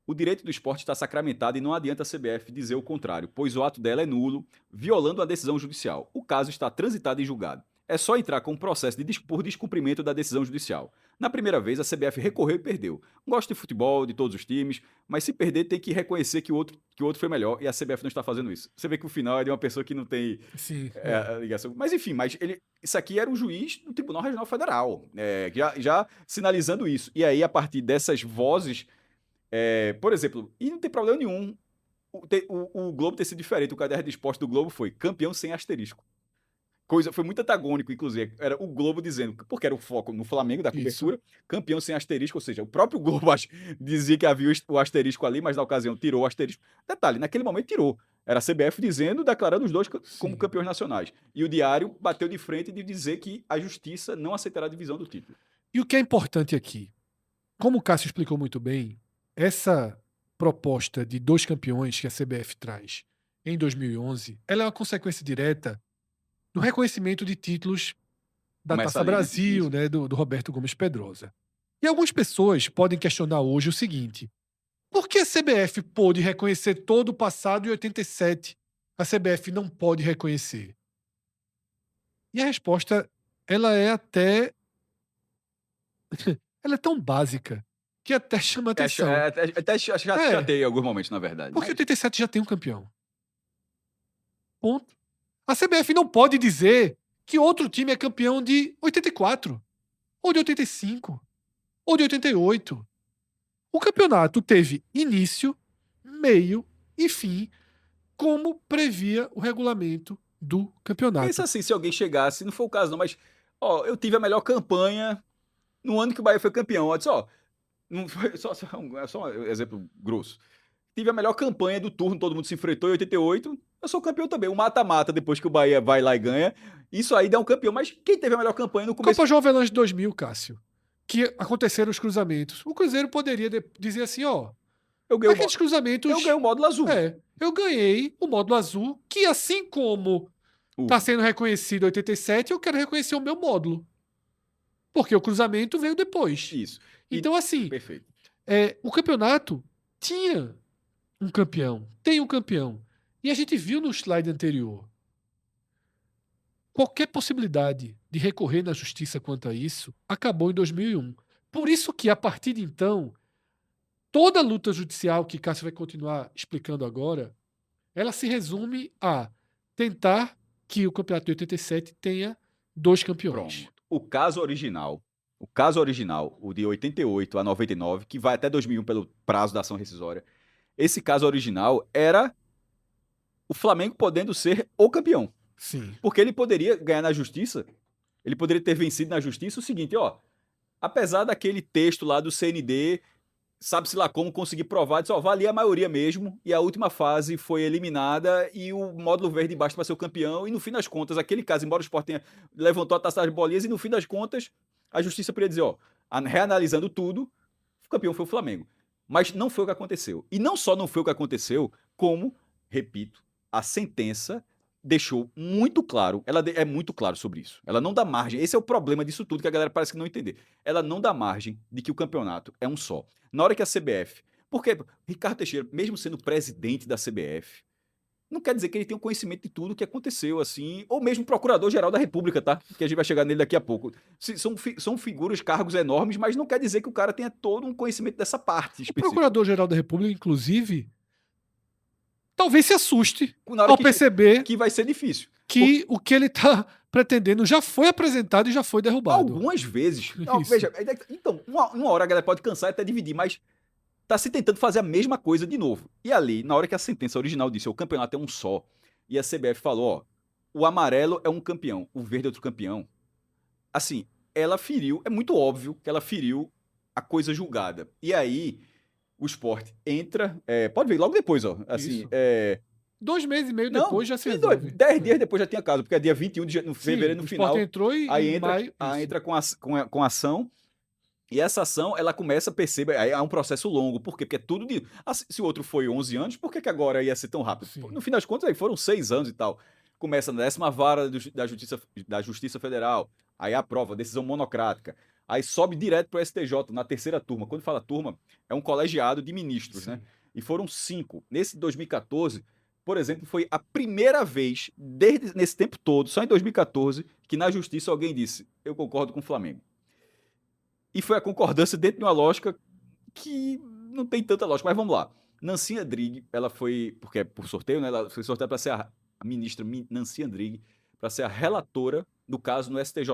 O direito do esporte está sacramentado e não adianta a CBF dizer o contrário, pois o ato dela é nulo, violando a decisão judicial. O caso está transitado em julgado. É só entrar com um processo por descumprimento da decisão judicial. Na primeira vez, a CBF recorreu e perdeu. Gosto de futebol, de todos os times, mas se perder tem que reconhecer que o outro foi melhor e a CBF não está fazendo isso. Você vê que o final é de uma pessoa que não tem Sim. a ligação. Mas enfim, isso aqui era um juiz do Tribunal Regional Federal, já sinalizando isso. E aí, a partir dessas vozes, por exemplo, e não tem problema nenhum o Globo ter sido diferente. O caderno de esporte do Globo foi campeão sem asterisco. Foi muito antagônico, inclusive. Era o Globo dizendo, porque era o foco no Flamengo, da cobertura, campeão sem asterisco, ou seja, o próprio Globo dizia que havia o asterisco ali, mas na ocasião tirou o asterisco. Detalhe, naquele momento tirou. Era a CBF dizendo, declarando os dois como campeões nacionais. E o Diário bateu de frente de dizer que a justiça não aceitará a divisão do título. E o que é importante aqui, como o Cássio explicou muito bem, essa proposta de 2 campeões que a CBF traz em 2011, ela é uma consequência direta do reconhecimento de títulos da Começa Taça ali, né? Brasil, Isso. né, do Roberto Gomes Pedrosa. E algumas pessoas podem questionar hoje o seguinte: por que a CBF pôde reconhecer todo o passado em 87? A CBF não pode reconhecer. E a resposta, ela é até ela é tão básica que até chama atenção. Até chateei em alguns momentos, na verdade. Porque Mas 87 já tem um campeão. Ponto. A CBF não pode dizer que outro time é campeão de 84, ou de 85, ou de 88. O campeonato teve início, meio e fim, como previa o regulamento do campeonato. pensa assim, se alguém chegasse, não foi o caso não, mas eu tive a melhor campanha no ano que o Bahia foi campeão. Eu disse, não foi só um exemplo grosso. Tive a melhor campanha do turno, todo mundo se enfrentou em 88. Eu sou campeão também. O mata-mata, depois que o Bahia vai lá e ganha. Isso aí dá um campeão. Mas quem teve a melhor campanha no começo? Copa João Avelange 2000, Cássio, que aconteceram os cruzamentos. O Cruzeiro poderia dizer assim, Eu ganhei aqueles cruzamentos... eu ganhei o módulo azul. Eu ganhei o módulo azul, que assim como está sendo reconhecido em 87, eu quero reconhecer o meu módulo. Porque o cruzamento veio depois. Isso. Então, assim, Perfeito. o campeonato tinha um campeão, tem um campeão. E a gente viu no slide anterior. Qualquer possibilidade de recorrer na justiça quanto a isso acabou em 2001. Por isso que, a partir de então, toda a luta judicial que Cássio vai continuar explicando agora, ela se resume a tentar que o campeonato de 87 tenha 2 campeões. Pronto. O caso original, o de 88 a 99, que vai até 2001 pelo prazo da ação rescisória, esse caso original era o Flamengo podendo ser o campeão. Sim. Porque ele poderia ganhar na justiça, ele poderia ter vencido na justiça o seguinte, apesar daquele texto lá do CND, sabe-se lá como conseguir provar, valia a maioria mesmo, e a última fase foi eliminada, e o módulo verde basta para ser o campeão, e no fim das contas, aquele caso, embora o Sport tenha levantou a taça das bolinhas, e no fim das contas, a justiça poderia dizer, reanalisando tudo, o campeão foi o Flamengo. Mas não foi o que aconteceu. E não só não foi o que aconteceu, como, repito, a sentença deixou muito claro, ela é muito claro sobre isso. Ela não dá margem, esse é o problema disso tudo que a galera parece que não entender. Ela não dá margem de que o campeonato é um só. Na hora que a CBF... Porque Ricardo Teixeira, mesmo sendo presidente da CBF, não quer dizer que ele tenha conhecimento de tudo que aconteceu, assim, ou mesmo procurador-geral da República, tá? Que a gente vai chegar nele daqui a pouco. São figuras, cargos enormes, mas não quer dizer que o cara tenha todo um conhecimento dessa parte específica. O Procurador-Geral da República, inclusive, talvez se assuste Na hora ao perceber que vai ser difícil. que o que ele está pretendendo já foi apresentado e já foi derrubado. Algumas vezes. Não, Isso. veja, então, uma hora a galera pode cansar e até dividir, mas tá se tentando fazer a mesma coisa de novo. E ali, na hora que a sentença original disse, o campeonato é um só, e a CBF falou, o amarelo é um campeão, o verde é outro campeão. Assim, ela feriu, é muito óbvio que ela feriu a coisa julgada. E aí, o Sport entra, pode ver, logo depois, assim, Isso. 2 meses e meio depois já se resolve. 10 dias depois já tinha caso, porque é dia 21 de fevereiro, no final. O Sport entrou e aí em maio... entra com ação, e essa ação, ela começa a perceber, aí há um processo longo, por quê? Porque é tudo de... se o outro foi 11 anos, por que agora ia ser tão rápido? Sim. No fim das contas, aí foram 6 anos e tal. Começa na 10ª vara da Justiça Federal, aí aprova, decisão monocrática. aí sobe direto para o STJ, na terceira turma. Quando fala turma, é um colegiado de ministros, Sim. né? E foram 5. Nesse 2014, por exemplo, foi a primeira vez, desde nesse tempo todo, só em 2014, que na justiça alguém disse, eu concordo com o Flamengo. E foi a concordância dentro de uma lógica que não tem tanta lógica, mas vamos lá. Nancy Andrighi, ela foi, porque é por sorteio, né? Ela foi sorteada para ser a ministra Nancy Andrighi, para ser a relatora do caso no STJ.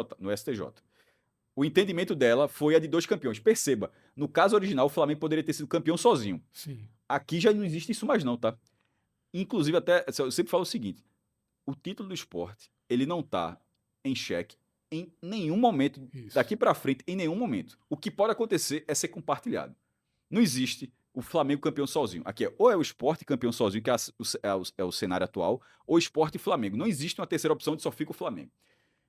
O entendimento dela foi a de 2 campeões. Perceba, no caso original, o Flamengo poderia ter sido campeão sozinho. Sim. Aqui já não existe isso mais não, tá? Inclusive, até, eu sempre falo o seguinte, o título do esporte, ele não tá em xeque em nenhum momento, Isso. daqui para frente, em nenhum momento. O que pode acontecer é ser compartilhado. Não existe o Flamengo campeão sozinho. Aqui ou é o Sport campeão sozinho, que é o cenário atual, ou Sport e Flamengo. Não existe uma terceira opção de só fica o Flamengo.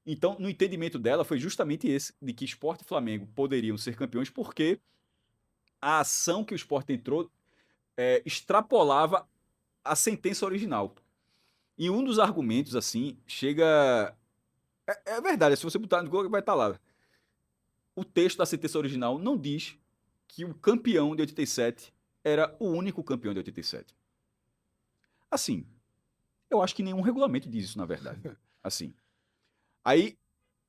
Então, no entendimento dela, foi justamente esse, de que Sport e Flamengo poderiam ser campeões, porque a ação que o Sport entrou extrapolava a sentença original. E um dos argumentos, assim, chega... É verdade, se você botar no Google, vai estar lá. O texto da sentença original não diz que o campeão de 87 era o único campeão de 87. Assim, eu acho que nenhum regulamento diz isso, na verdade. Assim. Aí,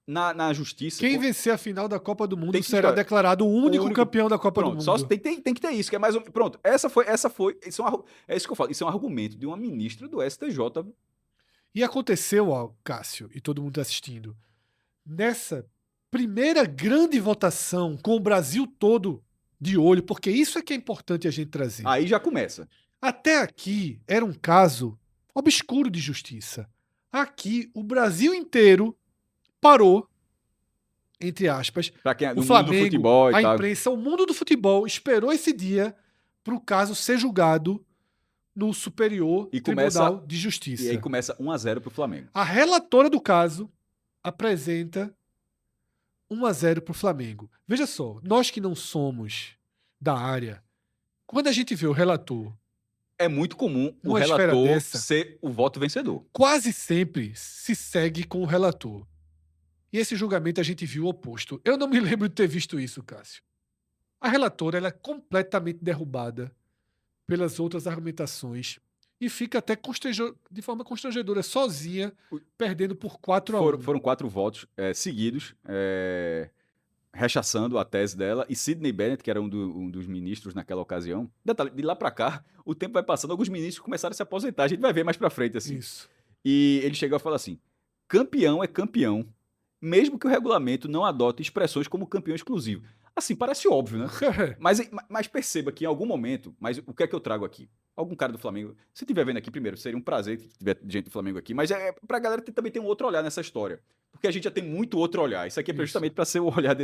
na justiça... Quem vencer a final da Copa do Mundo Tem que será jogar. declarado o único campeão da Copa do Pronto, Mundo. só tem que ter isso, que é mais pronto, é isso que eu falo, isso é um argumento de uma ministra do STJ. E aconteceu, ó, Cássio, e todo mundo tá assistindo, nessa primeira grande votação com o Brasil todo de olho, porque isso é que é importante a gente trazer. Aí já começa. Até aqui era um caso obscuro de justiça. Aqui o Brasil inteiro parou, entre aspas, Pra quem é o do mundo do Flamengo, futebol e a tal. imprensa, o mundo do futebol esperou esse dia para o caso ser julgado no Superior E começa- Tribunal de E Justiça. aí começa 1-0 pro Flamengo. A relatora do caso apresenta 1-0 para o Flamengo. Veja só, nós que não somos da área, quando a gente vê o relator, É muito comum o Numa esfera relator dessa- ser o voto vencedor. quase sempre se segue com o relator. E esse julgamento a gente viu o oposto. Eu não me lembro de ter visto isso, Cássio. A relatora ela é completamente derrubada pelas outras argumentações e fica até de forma constrangedora, sozinha, perdendo por 4-1. Foram 4 votos seguidos, rechaçando a tese dela, e Sidney Bennett, que era um dos ministros naquela ocasião. Detalhe, de lá pra cá, o tempo vai passando, alguns ministros começaram a se aposentar, a gente vai ver mais pra frente, assim. Isso. E ele chegou a falar assim, campeão é campeão, mesmo que o regulamento não adote expressões como campeão exclusivo. Assim, parece óbvio, né? Mas perceba que em algum momento, mas o que é que eu trago aqui? Algum cara do Flamengo, se estiver vendo aqui primeiro, seria um prazer que tiver gente do Flamengo aqui, mas pra galera também ter um outro olhar nessa história. Porque a gente já tem muito outro olhar. Isso aqui é Isso. justamente para ser o olhar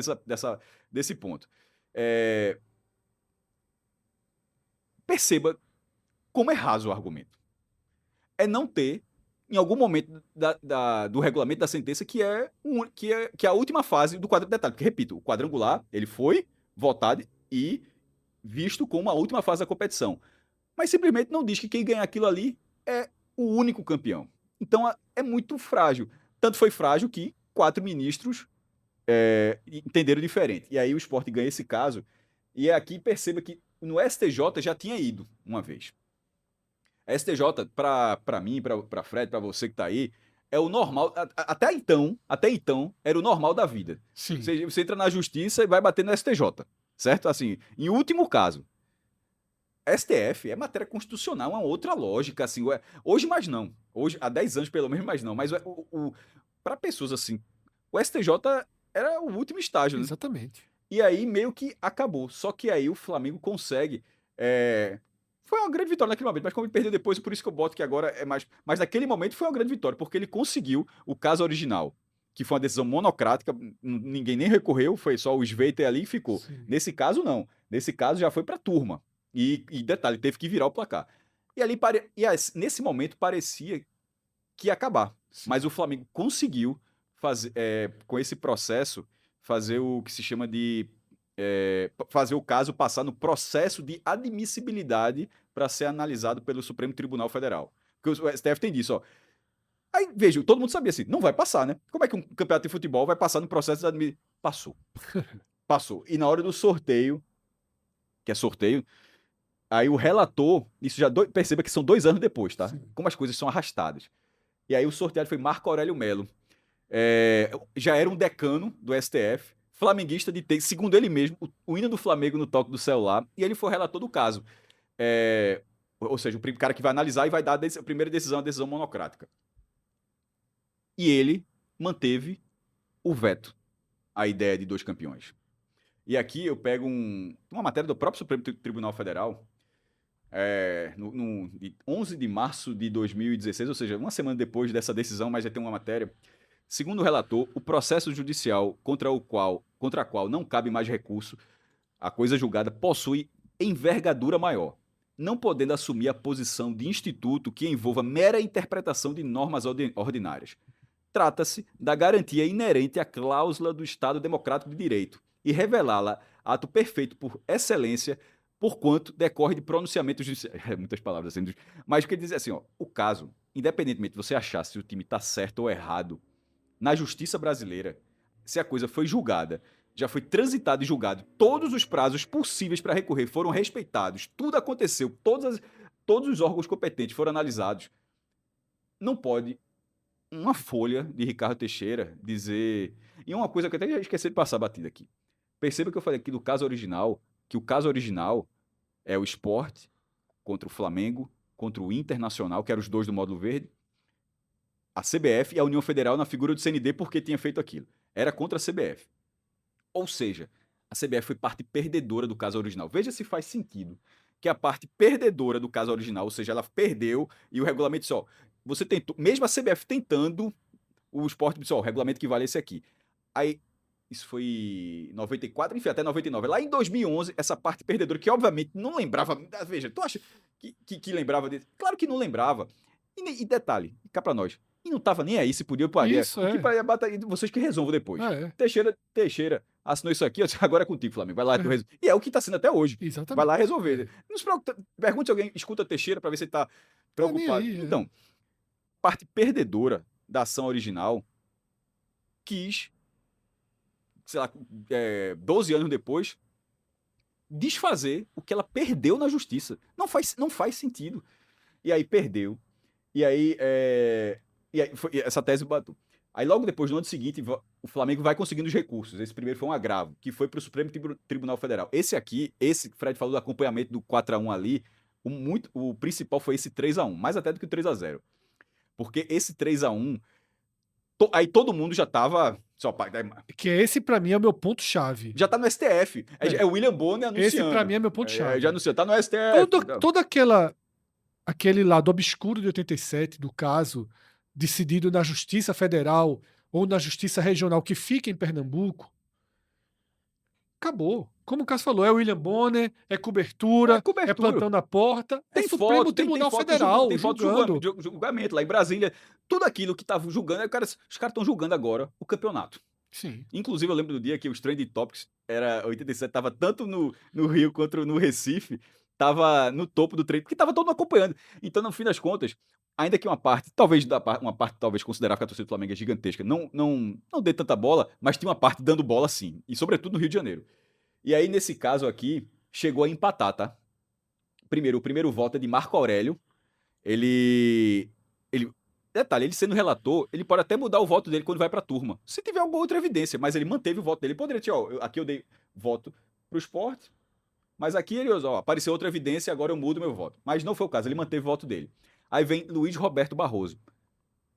desse ponto. Perceba como é raso o argumento. É não ter, em algum momento do regulamento da sentença, que é a última fase do quadro de detalhe. Porque, repito, o quadrangular ele foi votado e visto como a última fase da competição. Mas simplesmente não diz que quem ganhar aquilo ali é o único campeão. Então é muito frágil. Tanto foi frágil que 4 ministros entenderam diferente. E aí o Sport ganha esse caso. E aqui perceba que no STJ já tinha ido uma vez. A STJ, para mim, para Fred, para você que tá aí, é o normal. Até então, era o normal da vida. Sim. Você entra na justiça e vai bater no STJ. Certo? Assim, em último caso, STF é matéria constitucional, é uma outra lógica, assim, hoje mais não, hoje há 10 anos pelo menos mais não, mas para pessoas assim, o STJ era o último estágio, né? Exatamente. E aí meio que acabou, só que aí o Flamengo consegue, foi uma grande vitória naquele momento, mas como ele perdeu depois, por isso que eu boto que agora é mais, mas naquele momento foi uma grande vitória, porque ele conseguiu o caso original, que foi uma decisão monocrática, ninguém nem recorreu, foi só o Sveiter ali e ficou. Sim. Nesse caso não, nesse caso já foi pra turma. E detalhe, teve que virar o placar. E ali, nesse momento, parecia que ia acabar. Sim. Mas o Flamengo conseguiu fazer, com esse processo, fazer o que se chama de... fazer o caso passar no processo de admissibilidade para ser analisado pelo Supremo Tribunal Federal. Porque o STF tem disso, ó. Aí, veja, todo mundo sabia assim, não vai passar, né? Como é que um campeonato de futebol vai passar no processo de admissão? Passou. Passou. E na hora do sorteio, que é sorteio, aí o relator, isso já perceba que são 2 anos depois, tá? Sim. Como as coisas são arrastadas. E aí o sorteado foi Marco Aurélio Melo. Já era um decano do STF, flamenguista de ter, segundo ele mesmo, o hino do Flamengo no toque do celular, e ele foi relator do caso. Ou seja, o cara que vai analisar e vai dar a primeira decisão, a decisão monocrática. E ele manteve o veto à ideia de 2 campeões. E aqui eu pego uma matéria do próprio Supremo Tribunal Federal, de 11 de março de 2016, ou seja, uma semana depois dessa decisão, mas já tem uma matéria. Segundo o relator, o processo judicial contra a qual não cabe mais recurso, a coisa julgada possui envergadura maior, não podendo assumir a posição de instituto que envolva mera interpretação de normas ordinárias. Trata-se da garantia inerente à cláusula do Estado Democrático de Direito e revelá-la ato perfeito por excelência, porquanto decorre de pronunciamento judicial. Muitas palavras assim, mas o que ele diz é assim, ó, o caso, independentemente de você achar se o time está certo ou errado, na justiça brasileira, se a coisa foi julgada, já foi transitado e julgado, todos os prazos possíveis para recorrer foram respeitados, tudo aconteceu, todos os órgãos competentes foram analisados, não pode uma folha de Ricardo Teixeira dizer... E uma coisa que eu até já esqueci de passar batida aqui. Perceba que eu falei aqui do caso original, que o caso original é o Sport contra o Flamengo, contra o Internacional, que eram os 2 do módulo verde, a CBF e a União Federal na figura do CND porque tinha feito aquilo. Era contra a CBF. Ou seja, a CBF foi parte perdedora do caso original. Veja se faz sentido que a parte perdedora do caso original, ou seja, ela perdeu e o regulamento disse, ó, você tentou, mesmo a CBF tentando, o Sport disse, ó, o regulamento que vale é esse aqui. Aí, isso foi 94, enfim, até 99. Lá em 2011, essa parte perdedora, que obviamente não lembrava, veja, tu acha que lembrava disso? Claro que não lembrava. E detalhe, cá pra nós, e não tava nem aí se podia ou paria. Isso, O que paria, vocês que resolvam depois. Teixeira assinou isso aqui, agora é contigo, Flamengo. Vai lá, tu resolve. E é o que tá sendo até hoje. Exatamente. Vai lá resolver. Não se preocupe, pergunte se alguém escuta Teixeira pra ver se ele tá preocupado. Aí, então, parte perdedora da ação original quis, sei lá, 12 anos depois, desfazer o que ela perdeu na justiça. Não faz sentido. E aí perdeu. E aí essa tese bateu. Aí logo depois, no ano seguinte, o Flamengo vai conseguindo os recursos. Esse primeiro foi um agravo, que foi para o Supremo Tribunal Federal. Esse que Fred falou do acompanhamento do 4-1 ali, o principal foi esse 3-1, mais até do que o 3-0. Porque esse 3-1, aí todo mundo já tava... Que esse pra mim é o meu ponto-chave. Já tá no STF. É o William Bonner anunciando. Esse pra mim é meu ponto-chave. Já anunciou, tá no STF. Toda aquele lado obscuro de 87 do caso, decidido na Justiça Federal ou na Justiça Regional que fica em Pernambuco, acabou. Como o caso falou, é William Bonner, é cobertura, é plantão na porta, tem é Supremo foto, Tribunal tem Federal. Tem foto julgamento lá em Brasília. Tudo aquilo que tava julgando, os caras estão julgando agora o campeonato. Sim. Inclusive, eu lembro do dia que os Trending Topics, 87, tava tanto no Rio quanto no Recife, tava no topo do trem, porque tava todo mundo acompanhando. Então, no fim das contas, ainda que uma parte talvez considerável que a torcida do Flamengo é gigantesca, não dê tanta bola, mas tinha uma parte dando bola sim, e sobretudo no Rio de Janeiro. E aí, nesse caso aqui, chegou a empatar, tá? O primeiro voto é de Marco Aurélio. Detalhe, ele sendo relator, ele pode até mudar o voto dele quando vai pra turma. Se tiver alguma outra evidência, mas ele manteve o voto dele. Ele poderia dizer, aqui eu dei voto pro Sport, mas aqui ele, apareceu outra evidência, agora eu mudo meu voto. Mas não foi o caso, ele manteve o voto dele. Aí vem Luiz Roberto Barroso,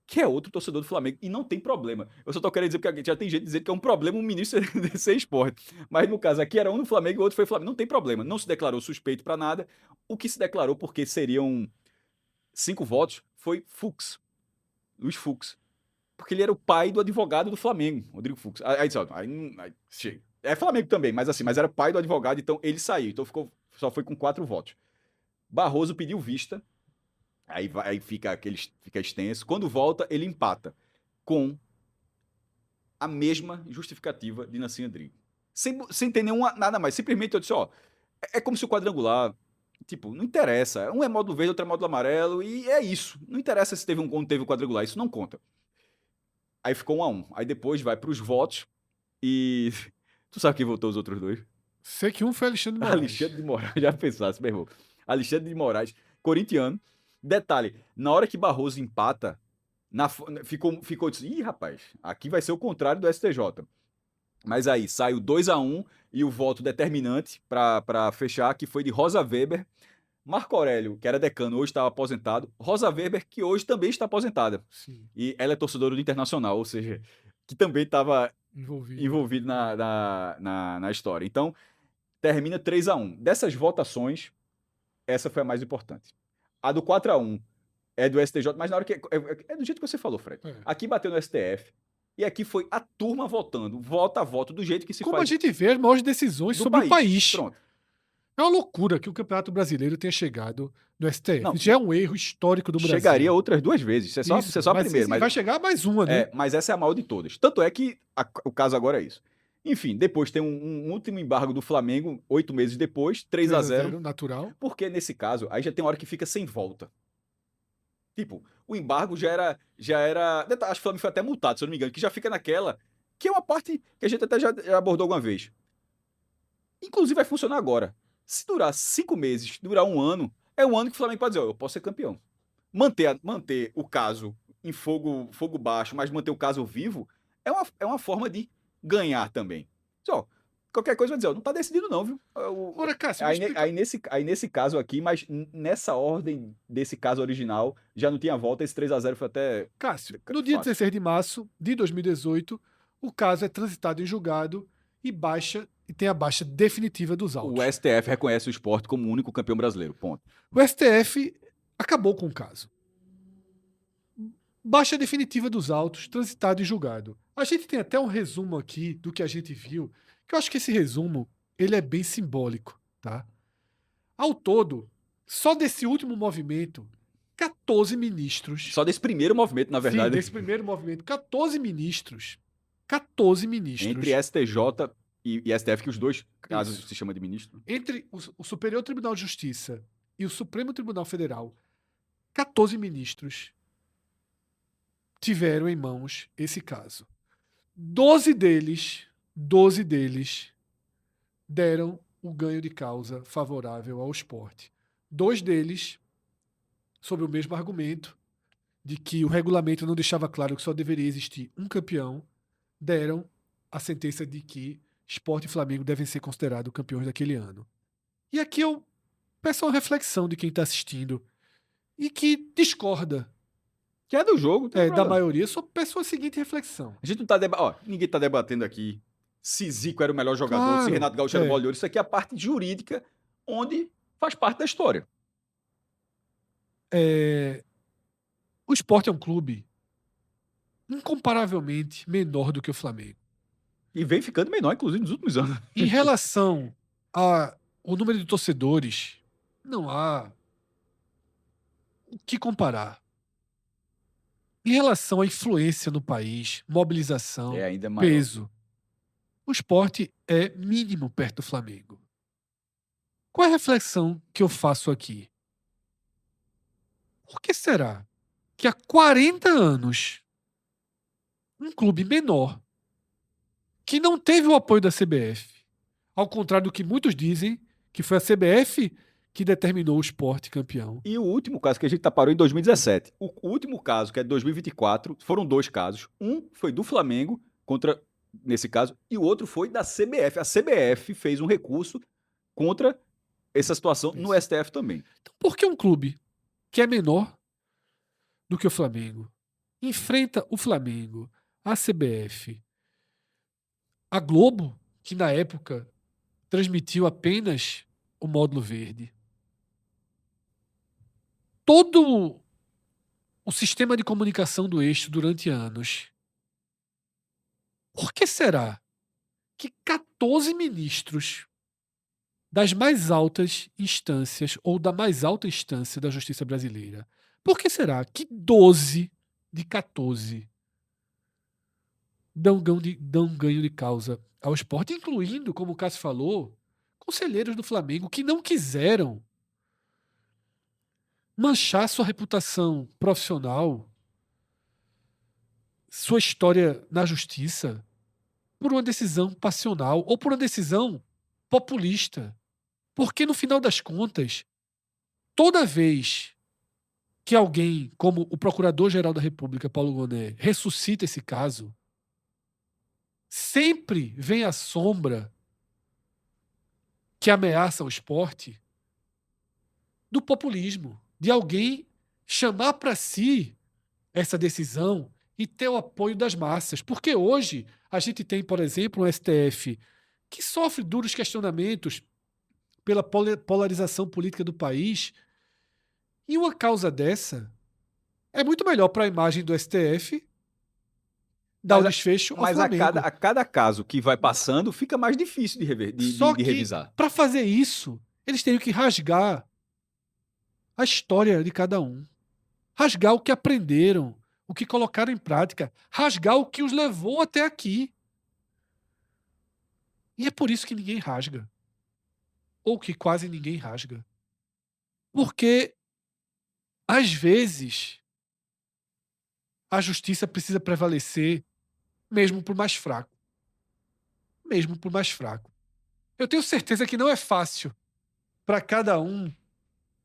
que é outro torcedor do Flamengo, e não tem problema. Eu só tô querendo dizer, porque já tem gente dizendo que é um problema um ministro ser Sport. Mas no caso, aqui era um no Flamengo e o outro foi Flamengo. Não tem problema, não se declarou suspeito pra nada. O que se declarou, porque seriam 5 votos, foi Luiz Fux. Porque ele era o pai do advogado do Flamengo, Rodrigo Fux. Aí chega. É Flamengo também, mas era pai do advogado, então ele saiu. Então só foi com 4 votos. Barroso pediu vista. Aí fica extenso. Quando volta, ele empata com a mesma justificativa de Nassim Andrighi. Sem ter nada mais. Simplesmente eu disse, é como se o quadrangular Tipo, não interessa. Um é módulo verde, outro é módulo amarelo, e é isso. Não interessa se teve um quadrangular, isso não conta. Aí ficou 1-1. Aí depois vai pros votos e... Tu sabe quem votou os outros dois? Sei que um foi Alexandre de Moraes. Alexandre de Moraes, já pensasse, meu irmão. Alexandre de Moraes, corintiano. Detalhe, na hora que Barroso empata, ficou assim, ih, rapaz, aqui vai ser o contrário do STJ. Mas aí, sai o 2-1 e o voto determinante para fechar, que foi de Rosa Weber. Marco Aurélio, que era decano, hoje estava aposentado. Rosa Weber, que hoje também está aposentada. Sim, E ela é torcedora do Internacional, ou seja, que também estava envolvido na história. Então, termina 3-1. Dessas votações, essa foi a mais importante. A do 4-1 é do STJ, mas na hora que. É do jeito que você falou, Fred. É. Aqui bateu no STF. E aqui foi a turma votando, voto a voto, do jeito que se Como faz a gente vê as maiores decisões do sobre o país. Pronto. É uma loucura que o Campeonato Brasileiro tenha chegado no STF. Não, Já é um erro histórico do Brasil. Chegaria outras 2 vezes. Isso é só a mas primeira. Mas vai chegar mais uma, né? Mas essa é a maior de todas. Tanto é que o caso agora é isso. Enfim, depois tem um último embargo do Flamengo, 8 meses depois, 3-0. Natural. Porque nesse caso, aí já tem uma hora que fica sem volta. Tipo, o embargo já era. Acho que o Flamengo foi até multado, se eu não me engano, que já fica naquela. Que é uma parte que a gente até já abordou alguma vez. Inclusive vai funcionar agora. Se durar 5 meses, durar 1 ano, é um ano que o Flamengo pode dizer, eu posso ser campeão. Manter o caso em fogo baixo, mas manter o caso vivo, é uma forma de ganhar também. Só, qualquer coisa vai dizer, não tá decidido não, viu? Ora, Cássio, Aí nesse caso aqui, mas nessa ordem desse caso original, já não tinha volta, esse 3-0 foi até... Cássio, no dia 16 de março de 2018, o caso é transitado em julgado e tem a baixa definitiva dos autos. O STF reconhece o Sport como o único campeão brasileiro, ponto. O STF acabou com o caso. Baixa definitiva dos autos, transitado em julgado. A gente tem até um resumo aqui do que a gente viu, que eu acho que esse resumo ele é bem simbólico, tá? Ao todo, só desse último movimento, 14 ministros... Só desse primeiro movimento, na verdade. Sim, desse primeiro movimento, 14 ministros. 14 ministros. Entre STJ e STF, que os dois casos se chamam de ministro. Entre o Superior Tribunal de Justiça e o Supremo Tribunal Federal, 14 ministros tiveram em mãos esse caso. 12 deles deram o ganho de causa favorável ao esporte. 2 deles, sob o mesmo argumento de que o regulamento não deixava claro que só deveria existir um campeão, deram a sentença de que Sport e Flamengo devem ser considerados campeões daquele ano. E aqui eu peço uma reflexão de quem está assistindo e que discorda. Que é do jogo. Da maioria, só peço a seguinte reflexão. A gente não tá ninguém tá debatendo aqui se Zico era o melhor jogador, Claro, se Renato Gaúcho era o bola de ouro. Isso aqui é a parte jurídica, onde faz parte da história. O Sport é um clube incomparavelmente menor do que o Flamengo. E vem ficando menor, inclusive, nos últimos anos. Em relação ao número de torcedores, não há o que comparar. Em relação à influência no país, mobilização, ainda maior. peso, o Sport é mínimo perto do Flamengo. Qual é a reflexão que eu faço aqui? Por que será que há 40 anos um clube menor, que não teve o apoio da CBF, ao contrário do que muitos dizem, que foi a CBF que determinou o Sport campeão. E o último caso que a gente parou em 2017. O último caso, que é de 2024, foram 2 casos. Um foi do Flamengo, nesse caso, e o outro foi da CBF. A CBF fez um recurso contra essa situação no STF também. Então, por que um clube que é menor do que o Flamengo enfrenta o Flamengo, a CBF, a Globo, que na época transmitiu apenas o módulo verde, todo o sistema de comunicação do eixo durante anos? Por que será que 14 ministros das mais altas instâncias ou da mais alta instância da justiça brasileira, por que será que 12 de 14 dão ganho de causa ao Sport, incluindo, como o Cássio falou, conselheiros do Flamengo que não quiseram manchar sua reputação profissional, sua história na justiça, por uma decisão passional ou por uma decisão populista. Porque, no final das contas, toda vez que alguém, como o Procurador-Geral da República, Paulo Gonet, ressuscita esse caso, sempre vem a sombra que ameaça o esporte do populismo, de alguém chamar para si essa decisão e ter o apoio das massas. Porque hoje a gente tem, por exemplo, um STF que sofre duros questionamentos pela polarização política do país, e uma causa dessa é muito melhor para a imagem do STF dar o desfecho ao Mas Flamengo. a cada caso que vai passando, fica mais difícil Só de que, revisar. para fazer isso, eles teriam que rasgar a história de cada um. Rasgar o que aprenderam, o que colocaram em prática, rasgar o que os levou até aqui. E é por isso que ninguém rasga. Ou que quase ninguém rasga. Porque, às vezes, a justiça precisa prevalecer mesmo por mais fraco. Mesmo por mais fraco. Eu tenho certeza que não é fácil para cada um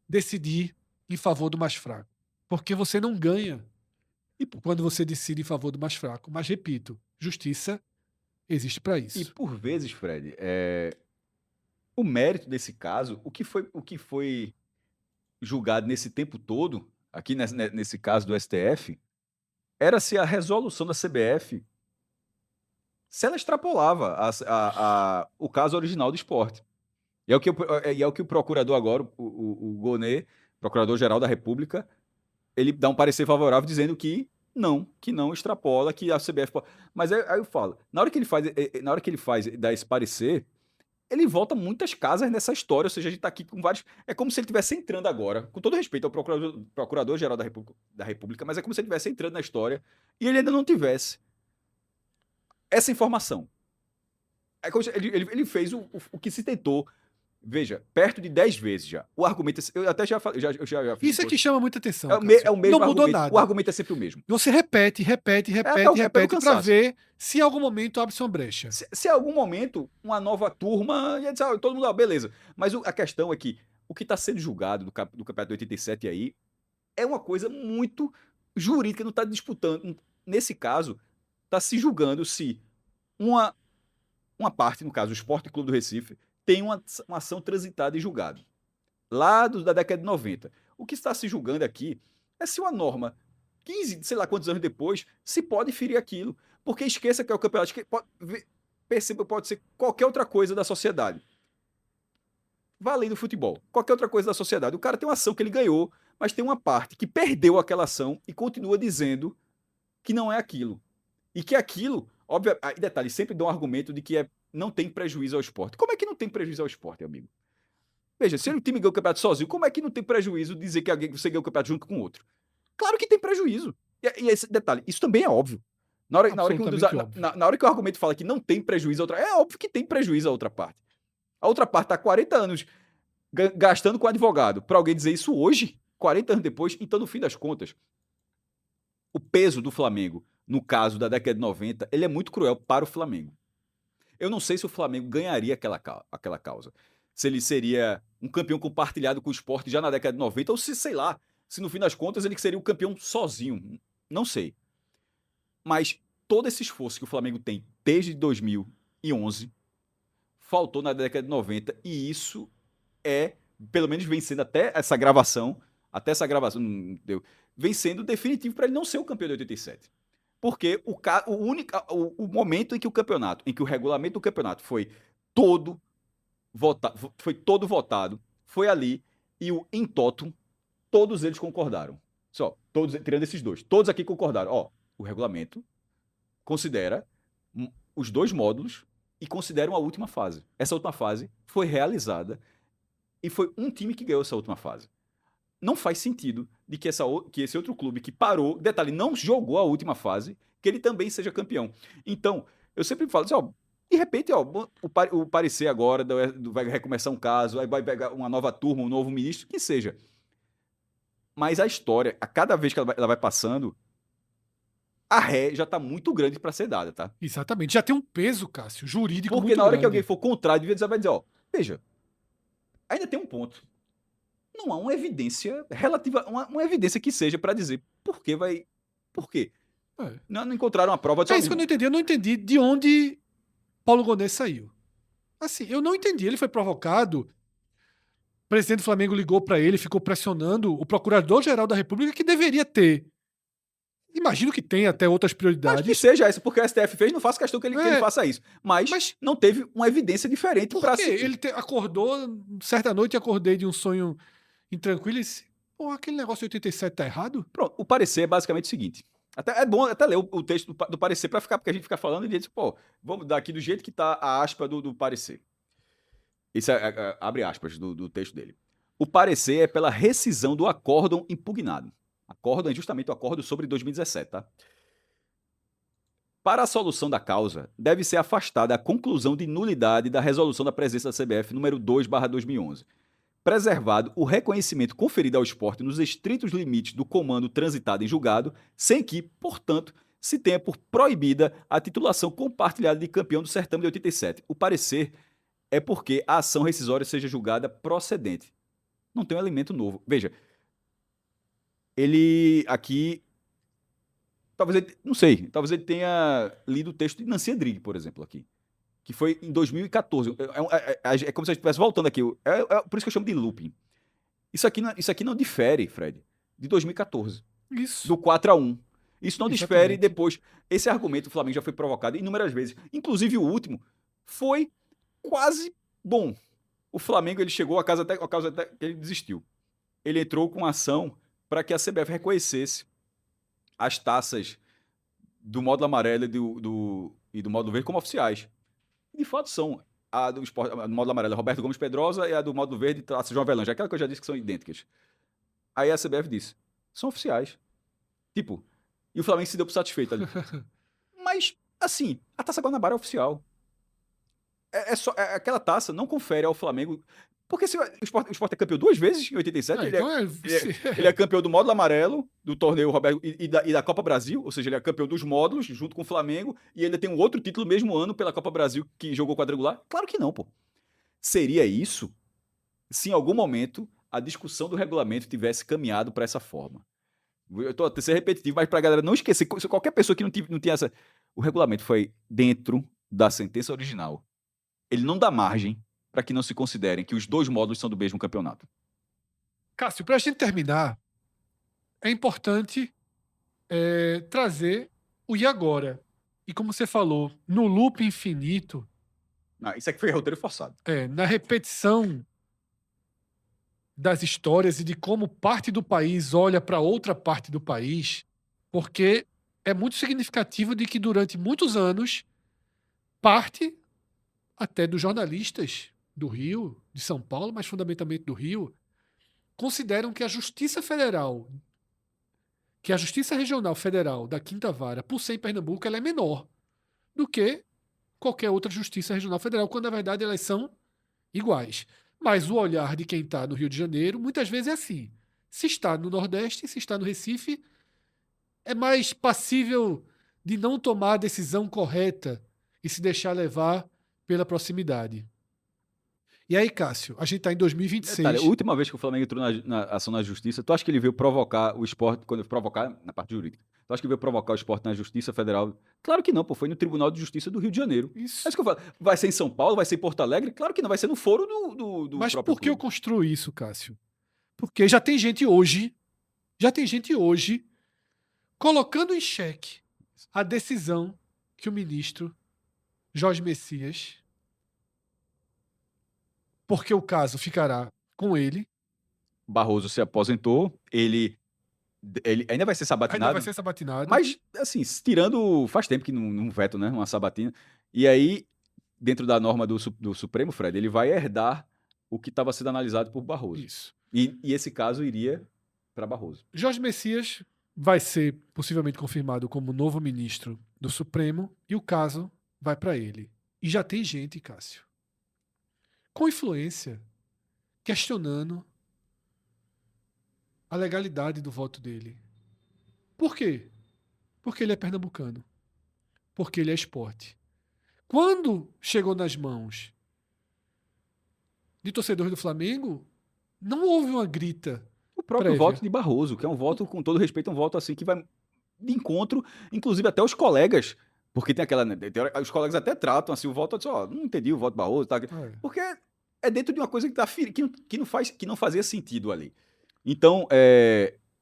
decidir em favor do mais fraco. Porque você não ganha quando você decide em favor do mais fraco. Mas, repito, justiça existe para isso. E por vezes, Fred, o mérito desse caso, o que foi julgado nesse tempo todo, aqui nesse caso do STF, era se a resolução da CBF, se ela extrapolava o caso original do esporte. E é o que o procurador agora, o Gonet, Procurador-Geral da República, ele dá um parecer favorável dizendo que não extrapola, que a CBF pode. Mas aí eu falo, na hora que ele faz dar esse parecer, ele volta muitas casas nessa história, ou seja, a gente tá aqui com vários. É como se ele estivesse entrando agora, com todo respeito ao Procurador-Geral da República, mas é como se ele estivesse entrando na história e ele ainda não tivesse essa informação. É como se ele fez o que se tentou. Veja, perto de 10 vezes já. O argumento, eu até já falei, eu já fiz Isso é que chama muita atenção. é o mesmo não mudou argumento. nada. O argumento é sempre o mesmo. Você repete pelo para cansaço. ver se em algum momento abre-se uma brecha. Se em algum momento uma nova turma ia dizer, todo mundo, beleza. Mas a questão é que o que está sendo julgado do campeonato de 87 aí é uma coisa muito jurídica, não está disputando. Nesse caso, está se julgando se uma parte, no caso, o Sport Clube do Recife, tem uma ação transitada e julgada. Lá da década de 90. O que está se julgando aqui é se uma norma, 15, sei lá quantos anos depois, se pode ferir aquilo. Porque esqueça que é o campeonato. Perceba, pode ser qualquer outra coisa da sociedade. Valendo futebol. Qualquer outra coisa da sociedade. O cara tem uma ação que ele ganhou, mas tem uma parte que perdeu aquela ação e continua dizendo que não é aquilo. E que aquilo, óbvio, e detalhe, sempre dá um argumento de que não tem prejuízo ao esporte. Como é que não tem prejuízo ao esporte, amigo? Veja, se o time ganhou o campeonato sozinho, como é que não tem prejuízo dizer que você ganhou o campeonato junto com outro? Claro que tem prejuízo. E esse detalhe, isso também é óbvio. Na hora que o argumento fala que não tem prejuízo a outra, é óbvio que tem prejuízo a outra parte. A outra parte está há 40 anos gastando com advogado para alguém dizer isso hoje, 40 anos depois. Então, no fim das contas, o peso do Flamengo, no caso da década de 90, ele é muito cruel para o Flamengo. Eu não sei se o Flamengo ganharia aquela causa. Se ele seria um campeão compartilhado com o esporte já na década de 90, ou se, sei lá, se no fim das contas ele seria um campeão sozinho. Não sei. Mas todo esse esforço que o Flamengo tem desde 2011 faltou na década de 90, e isso pelo menos vem sendo até essa gravação, vem sendo definitivo para ele não ser o campeão de 87. Porque o momento em que o regulamento do campeonato foi todo votado, foi ali, e o em toto, todos eles concordaram. Todos, tirando esses dois, todos aqui concordaram. O regulamento considera os dois módulos e considera uma última fase. Essa última fase foi realizada e foi um time que ganhou essa última fase. Não faz sentido de que esse outro clube que parou, detalhe, não jogou a última fase, que ele também seja campeão. Então, eu sempre falo assim, de repente, o parecer agora vai recomeçar um caso, aí vai pegar uma nova turma, um novo ministro, que seja. Mas a história, a cada vez que ela vai passando, a ré já tá muito grande para ser dada, tá? Exatamente. Já tem um peso, Cássio, jurídico Porque muito na hora que grande. alguém for contrário, vai dizer, ó, veja, ainda tem um ponto. Não há uma evidência relativa, uma evidência que seja para dizer por que vai. Por quê? É. Não encontraram uma prova. É isso que eu não entendi. Eu não entendi de onde Paulo Gonê saiu. Assim, eu não entendi. Ele foi provocado. O presidente do Flamengo ligou para ele, ficou pressionando o Procurador-Geral da República, que deveria ter. Imagino que tem até outras Mas que prioridades. seja isso, porque o STF fez, não faço questão que ele É. faça isso. Mas não teve uma evidência diferente Por para quê? Ele acordou, certa noite acordei de um sonho intranquilo e disse: pô, aquele negócio de 87 tá errado? Pronto, o parecer é basicamente o seguinte. Até, é bom até ler o texto do parecer para ficar, porque a gente fica falando e diz, pô, vamos dar aqui do jeito que tá a aspa do parecer. Isso abre aspas do texto dele. O parecer é pela rescisão do acórdão impugnado. Acórdão é justamente o acórdão sobre 2017, tá? Para a solução da causa, deve ser afastada a conclusão de nulidade da resolução da presidência da CBF número 2/2011, preservado o reconhecimento conferido ao esporte nos estritos limites do comando transitado em julgado, sem que, portanto, se tenha por proibida a titulação compartilhada de campeão do certame de 87. O parecer é porque a ação rescisória seja julgada procedente. Não tem um elemento novo. Veja, ele aqui... Talvez ele, não sei, talvez ele tenha lido o texto de Nancy Andrighi, por exemplo, aqui. Que foi em 2014. É como se a gente estivesse voltando aqui. Por isso que eu chamo de looping. Isso aqui não difere, Fred, de 2014. Isso. Do 4-1. Isso não difere Exatamente. depois. Esse argumento do Flamengo já foi provocado inúmeras vezes. Inclusive o último foi quase bom. O Flamengo ele chegou a causa até que ele desistiu. Ele entrou com ação para que a CBF reconhecesse as taças do módulo amarelo e do módulo verde como oficiais. De fato são. A do módulo amarelo é Roberto Gomes Pedrosa e a do módulo verde taça João Avelange. Aquela que eu já disse que são idênticas. Aí a CBF disse, são oficiais. Tipo, e o Flamengo se deu por satisfeito ali. Mas, assim, a Taça Guanabara é oficial. Aquela taça não confere ao Flamengo... Porque se o Sport é campeão 2 vezes em 87, ele é campeão do módulo amarelo, do torneio Roberto e da Copa Brasil, ou seja, ele é campeão dos módulos junto com o Flamengo, e ainda tem um outro título no mesmo ano pela Copa Brasil que jogou quadrangular. Claro que não, pô. Seria isso se em algum momento a discussão do regulamento tivesse caminhado para essa forma. Eu tô a ser repetitivo, mas pra galera não esquecer, qualquer pessoa que não tinha essa... O regulamento foi dentro da sentença original. Ele não dá margem para que não se considerem que os dois módulos são do mesmo campeonato. Cássio, para a gente terminar, é importante trazer o e agora. E como você falou, no loop infinito, Isso aqui foi roteiro forçado. na repetição das histórias e de como parte do país olha para outra parte do país, porque é muito significativo de que durante muitos anos, parte até dos jornalistas do Rio, de São Paulo, mas fundamentalmente do Rio, consideram que a Justiça Federal, que a Justiça Regional Federal da Quinta Vara, por ser em Pernambuco, ela é menor do que qualquer outra Justiça Regional Federal, quando na verdade elas são iguais. Mas o olhar de quem está no Rio de Janeiro muitas vezes é assim. Se está no Nordeste, se está no Recife, é mais passível de não tomar a decisão correta e se deixar levar pela proximidade. E aí, Cássio, a gente está em 2026. Detalhe, a última vez que o Flamengo entrou na ação na justiça, tu acha que ele veio provocar o esporte, quando provocar na parte jurídica, tu acha que veio provocar o esporte na Justiça Federal? Claro que não, pô, foi no Tribunal de Justiça do Rio de Janeiro. Isso. É isso que eu falo. Vai ser em São Paulo, vai ser em Porto Alegre? Claro que não, vai ser no foro do Mas próprio por que eu clube. construo isso, Cássio? Porque já tem gente hoje colocando em xeque a decisão que o ministro Jorge Messias, porque o caso ficará com ele, Barroso se aposentou, ele ainda vai ser sabatinado. ainda vai ser sabatinado. Mas, assim, tirando... Faz tempo que não veto, né? Uma sabatina. E aí, dentro da norma do Supremo, Fred, ele vai herdar o que estava sendo analisado por Barroso. Isso. E esse caso iria para Barroso. Jorge Messias vai ser possivelmente confirmado como novo ministro do Supremo e o caso vai para ele. E já tem gente, Cássio, com influência, questionando a legalidade do voto dele. Por quê? Porque ele é pernambucano. Porque ele é esporte. Quando chegou nas mãos de torcedores do Flamengo, não houve uma grita. O próprio prévia. voto de Barroso, que é um voto, com todo respeito, um voto assim que vai de encontro, inclusive até os colegas, porque tem aquela, né, os colegas até tratam assim o voto, assim, ó, não entendi o voto de Barroso, tá? Porque é dentro de uma coisa que tá que não fazia sentido ali. Então,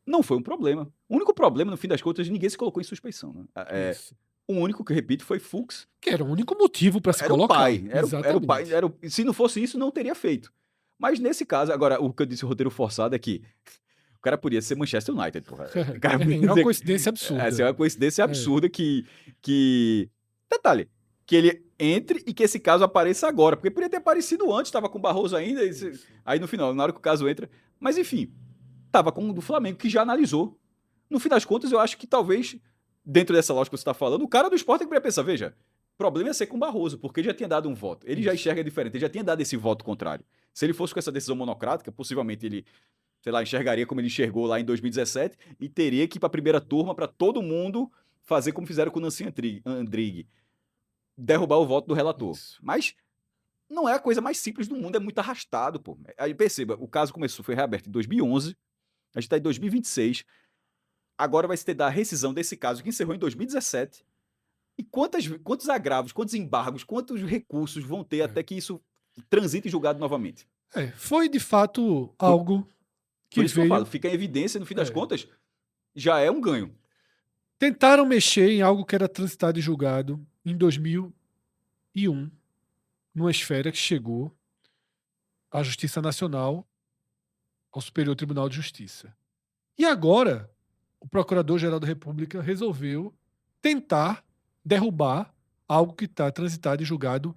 não foi um problema. O único problema, no fim das contas, ninguém se colocou em suspeição, né? Isso. O único que, repito, foi Fux. Que era o único motivo para se Era o colocar. pai. Era o Exatamente. pai. Se não fosse isso, não teria feito. Mas nesse caso, agora, o que eu disse, o roteiro forçado é que o cara podia ser Manchester United, porra. O cara podia É uma dizer- coincidência absurda. Essa é uma coincidência absurda que... Detalhe, que ele entre e que esse caso apareça agora. Porque poderia ter aparecido antes, tava com o Barroso ainda. Aí no final, na hora que o caso entra... Mas enfim, tava com o do Flamengo, que já analisou. No fim das contas, eu acho que talvez, dentro dessa lógica que você tá falando, o cara do esporte tem que pensar, veja, o problema é ser com o Barroso, porque ele já tinha dado um voto. Ele já enxerga diferente, ele já tinha dado esse voto contrário. Se ele fosse com essa decisão monocrática, possivelmente ele, sei lá, enxergaria como ele enxergou lá em 2017 e teria que ir para a primeira turma para todo mundo fazer como fizeram com o Nancy Andrighi, derrubar o voto do relator. Isso. Mas não é a coisa mais simples do mundo, é muito arrastado, pô. Aí perceba, o caso foi reaberto em 2011, a gente está em 2026, agora vai se ter da rescisão desse caso que encerrou em 2017. E quantos agravos, quantos embargos, quantos recursos vão ter até que isso transite em julgado novamente? Foi de fato algo que Por isso que eu veio. falo, fica em evidência, no fim das contas, já é um ganho. Tentaram mexer em algo que era transitado e julgado em 2001, numa esfera que chegou à Justiça Nacional, ao Superior Tribunal de Justiça. E agora, o Procurador-Geral da República resolveu tentar derrubar algo que está transitado e julgado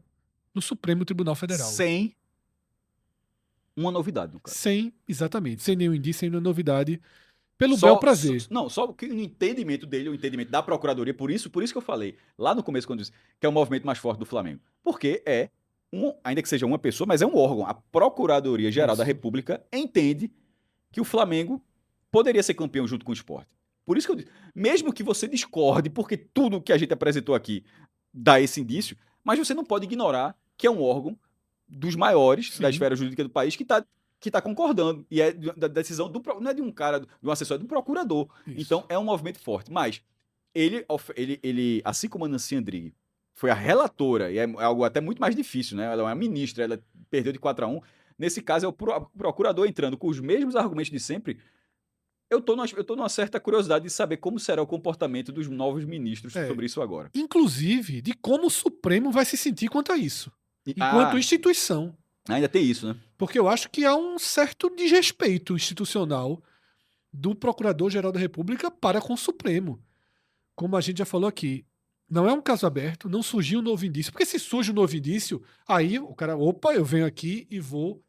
no Supremo Tribunal Federal. Sem uma novidade, no caso. Exatamente, sem nenhum indício, sem nenhuma novidade, pelo Só- bel prazer. Só que o entendimento dele, o entendimento da Procuradoria, por isso que eu falei lá no começo, quando eu disse que é o movimento mais forte do Flamengo. Porque ainda que seja uma pessoa, mas é um órgão. A Procuradoria-Geral da Isso. República entende que o Flamengo poderia ser campeão junto com o Sport. Por isso que eu disse, mesmo que você discorde, porque tudo que a gente apresentou aqui dá esse indício, mas você não pode ignorar que é um órgão dos maiores Sim. da esfera jurídica do país que está concordando. E é da decisão não é de um cara, de um assessor, é do procurador. Isso. Então é um movimento forte. Mas ele assim como a Nancy Andrighi foi a relatora, e é algo até muito mais difícil, né? Ela é uma ministra, ela perdeu de 4-1. Nesse caso, é o procurador entrando com os mesmos argumentos de sempre. Eu tô numa certa curiosidade de saber como será o comportamento dos novos ministros sobre isso agora. Inclusive, de como o Supremo vai se sentir quanto a isso, enquanto instituição. Ainda tem isso, né? Porque eu acho que há um certo desrespeito institucional do Procurador-Geral da República para com o Supremo. Como a gente já falou aqui, não é um caso aberto, não surgiu um novo indício. Porque se surge um novo indício, aí o cara, opa, eu venho aqui e vou...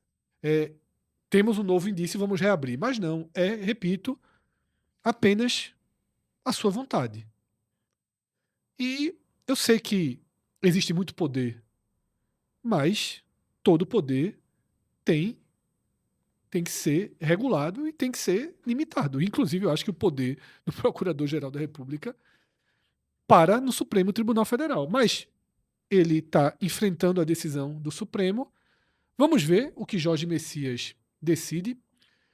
temos um novo indício e vamos reabrir. Mas não, repito, apenas a sua vontade. E eu sei que existe muito poder, mas todo poder tem que ser regulado e tem que ser limitado. Inclusive, eu acho que o poder do Procurador-Geral da República para no Supremo Tribunal Federal. Mas ele está enfrentando a decisão do Supremo. Vamos ver o que Jorge Messias decide.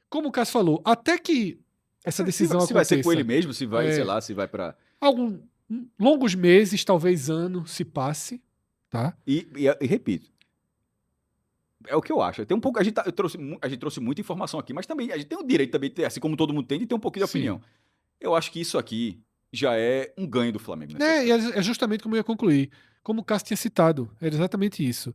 Como o Cássio falou, até que essa decisão se vai ser com aconteça, ele mesmo, se vai, sei lá, se vai para longos meses, talvez ano, se passe, tá? E repito, é o que eu acho. Tem um pouco, a gente trouxe muita informação aqui, mas também a gente tem o direito também, assim como todo mundo tem, de ter um pouquinho de Sim. opinião. Eu acho que isso aqui já é um ganho do Flamengo. Né? E é justamente como eu ia concluir. Como o Cássio tinha citado, era exatamente isso.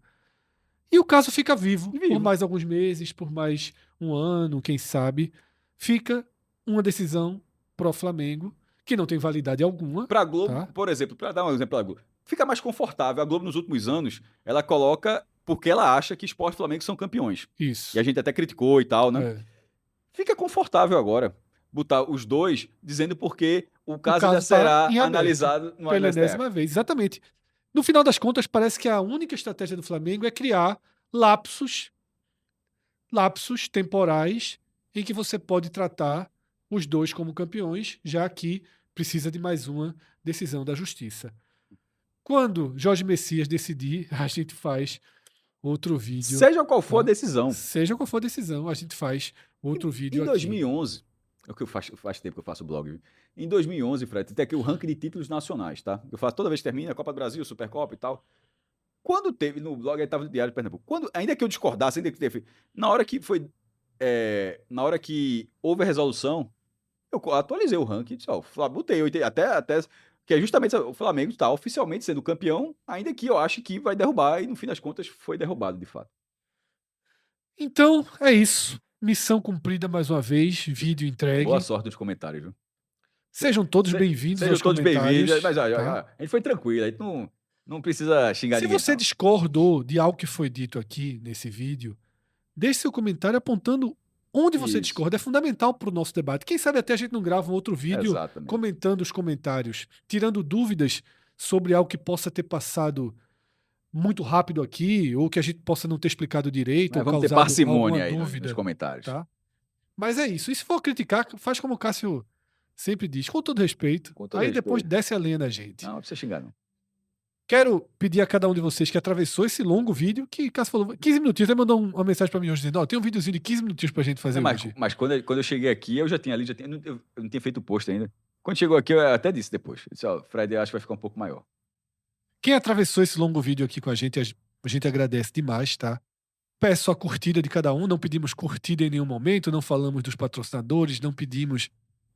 E o caso fica vivo por mais alguns meses, por mais um ano, quem sabe. Fica uma decisão pró-Flamengo, que não tem validade alguma. Pra Globo, tá? por exemplo, para dar um exemplo da Globo, fica mais confortável. A Globo, nos últimos anos, ela coloca porque ela acha que Sport e Flamengo são campeões. Isso. E a gente até criticou e tal, né? Fica confortável agora botar os dois dizendo porque o caso ainda será analisado pela enésima vez. Exatamente. No final das contas, parece que a única estratégia do Flamengo é criar lapsos temporais em que você pode tratar os dois como campeões, já que precisa de mais uma decisão da justiça. Quando Jorge Messias decidir, a gente faz outro vídeo. Seja qual for a tá? decisão. Seja qual for a decisão, a gente faz outro vídeo Em aqui. 2011, é o que faz tempo que eu faço blog. Viu? Em 2011, Fred, tem aqui o ranking de títulos nacionais, tá? Eu faço toda vez que termina a Copa do Brasil, Supercopa e tal. Quando teve no blog, aí tava no Diário de Pernambuco. Ainda que eu discordasse, ainda que teve. Na hora que foi. Na hora que houve a resolução, eu atualizei o ranking. Disse, ó, botei até. Que é justamente o Flamengo está oficialmente sendo campeão, ainda que eu acho que vai derrubar, e no fim das contas foi derrubado, de fato. Então, é isso. Missão cumprida mais uma vez, vídeo entregue. Boa sorte nos comentários, viu? Sejam todos bem-vindos aos todos comentários. bem-vindos, mas tá? a gente foi tranquilo, a gente não precisa xingar Se ninguém. você discordou de algo que foi dito aqui nesse vídeo, deixe seu comentário apontando onde você Isso. discorda. É fundamental para o nosso debate. Quem sabe até a gente não grava um outro vídeo Exatamente. comentando os comentários, tirando dúvidas sobre algo que possa ter passado muito rápido aqui, ou que a gente possa não ter explicado direito, Mas ou vamos ter causado parcimônia alguma aí dúvida. nos comentários. Tá? Mas é isso. E se for criticar, faz como o Cássio sempre diz, com todo respeito. Com todo Aí respeito. depois desce a lenha na gente. Não precisa xingar, não. Quero pedir a cada um de vocês que atravessou esse longo vídeo, que Cássio falou 15 minutinhos, ele mandou uma mensagem pra mim hoje dizendo, ó, tem um videozinho de 15 minutinhos pra gente fazer hoje. Mas quando eu cheguei aqui, eu já tinha ali, eu não tinha feito o post ainda. Quando chegou aqui, eu até disse depois. Eu disse, ó, Fred, eu acho que vai ficar um pouco maior. Quem atravessou esse longo vídeo aqui com a gente agradece demais, tá? Peço a curtida de cada um, não pedimos curtida em nenhum momento, não falamos dos patrocinadores, não pedimos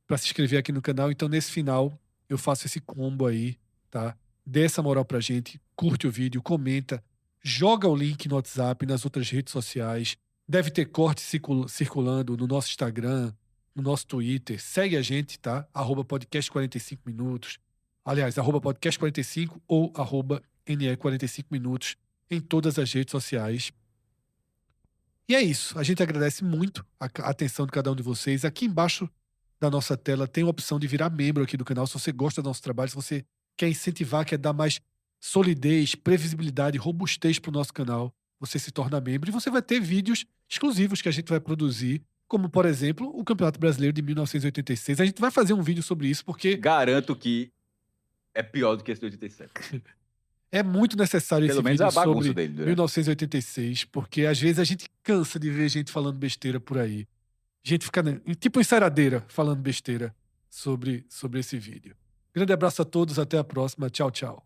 pra se inscrever aqui no canal, então nesse final eu faço esse combo aí, tá? Dê essa moral pra gente, curte o vídeo, comenta, joga o link no WhatsApp, nas outras redes sociais, deve ter corte circulando no nosso Instagram, no nosso Twitter, segue a gente, tá? @podcast 45 minutos, aliás, @podcast 45 ou @NE 45 minutos em todas as redes sociais. E é isso, a gente agradece muito a atenção de cada um de vocês. Aqui embaixo da nossa tela tem a opção de virar membro aqui do canal. Se você gosta do nosso trabalho, se você quer incentivar, quer dar mais solidez, previsibilidade, robustez para o nosso canal, você se torna membro e você vai ter vídeos exclusivos que a gente vai produzir, como, por exemplo, o Campeonato Brasileiro de 1986. A gente vai fazer um vídeo sobre isso porque Garanto que é pior do que esse de 87. é muito necessário Pelo esse menos vídeo a bagunça sobre dele, né? 1986, porque às vezes a gente cansa de ver gente falando besteira por aí. Gente fica tipo ensaradeira falando besteira sobre esse vídeo. Grande abraço a todos, até a próxima. Tchau, tchau.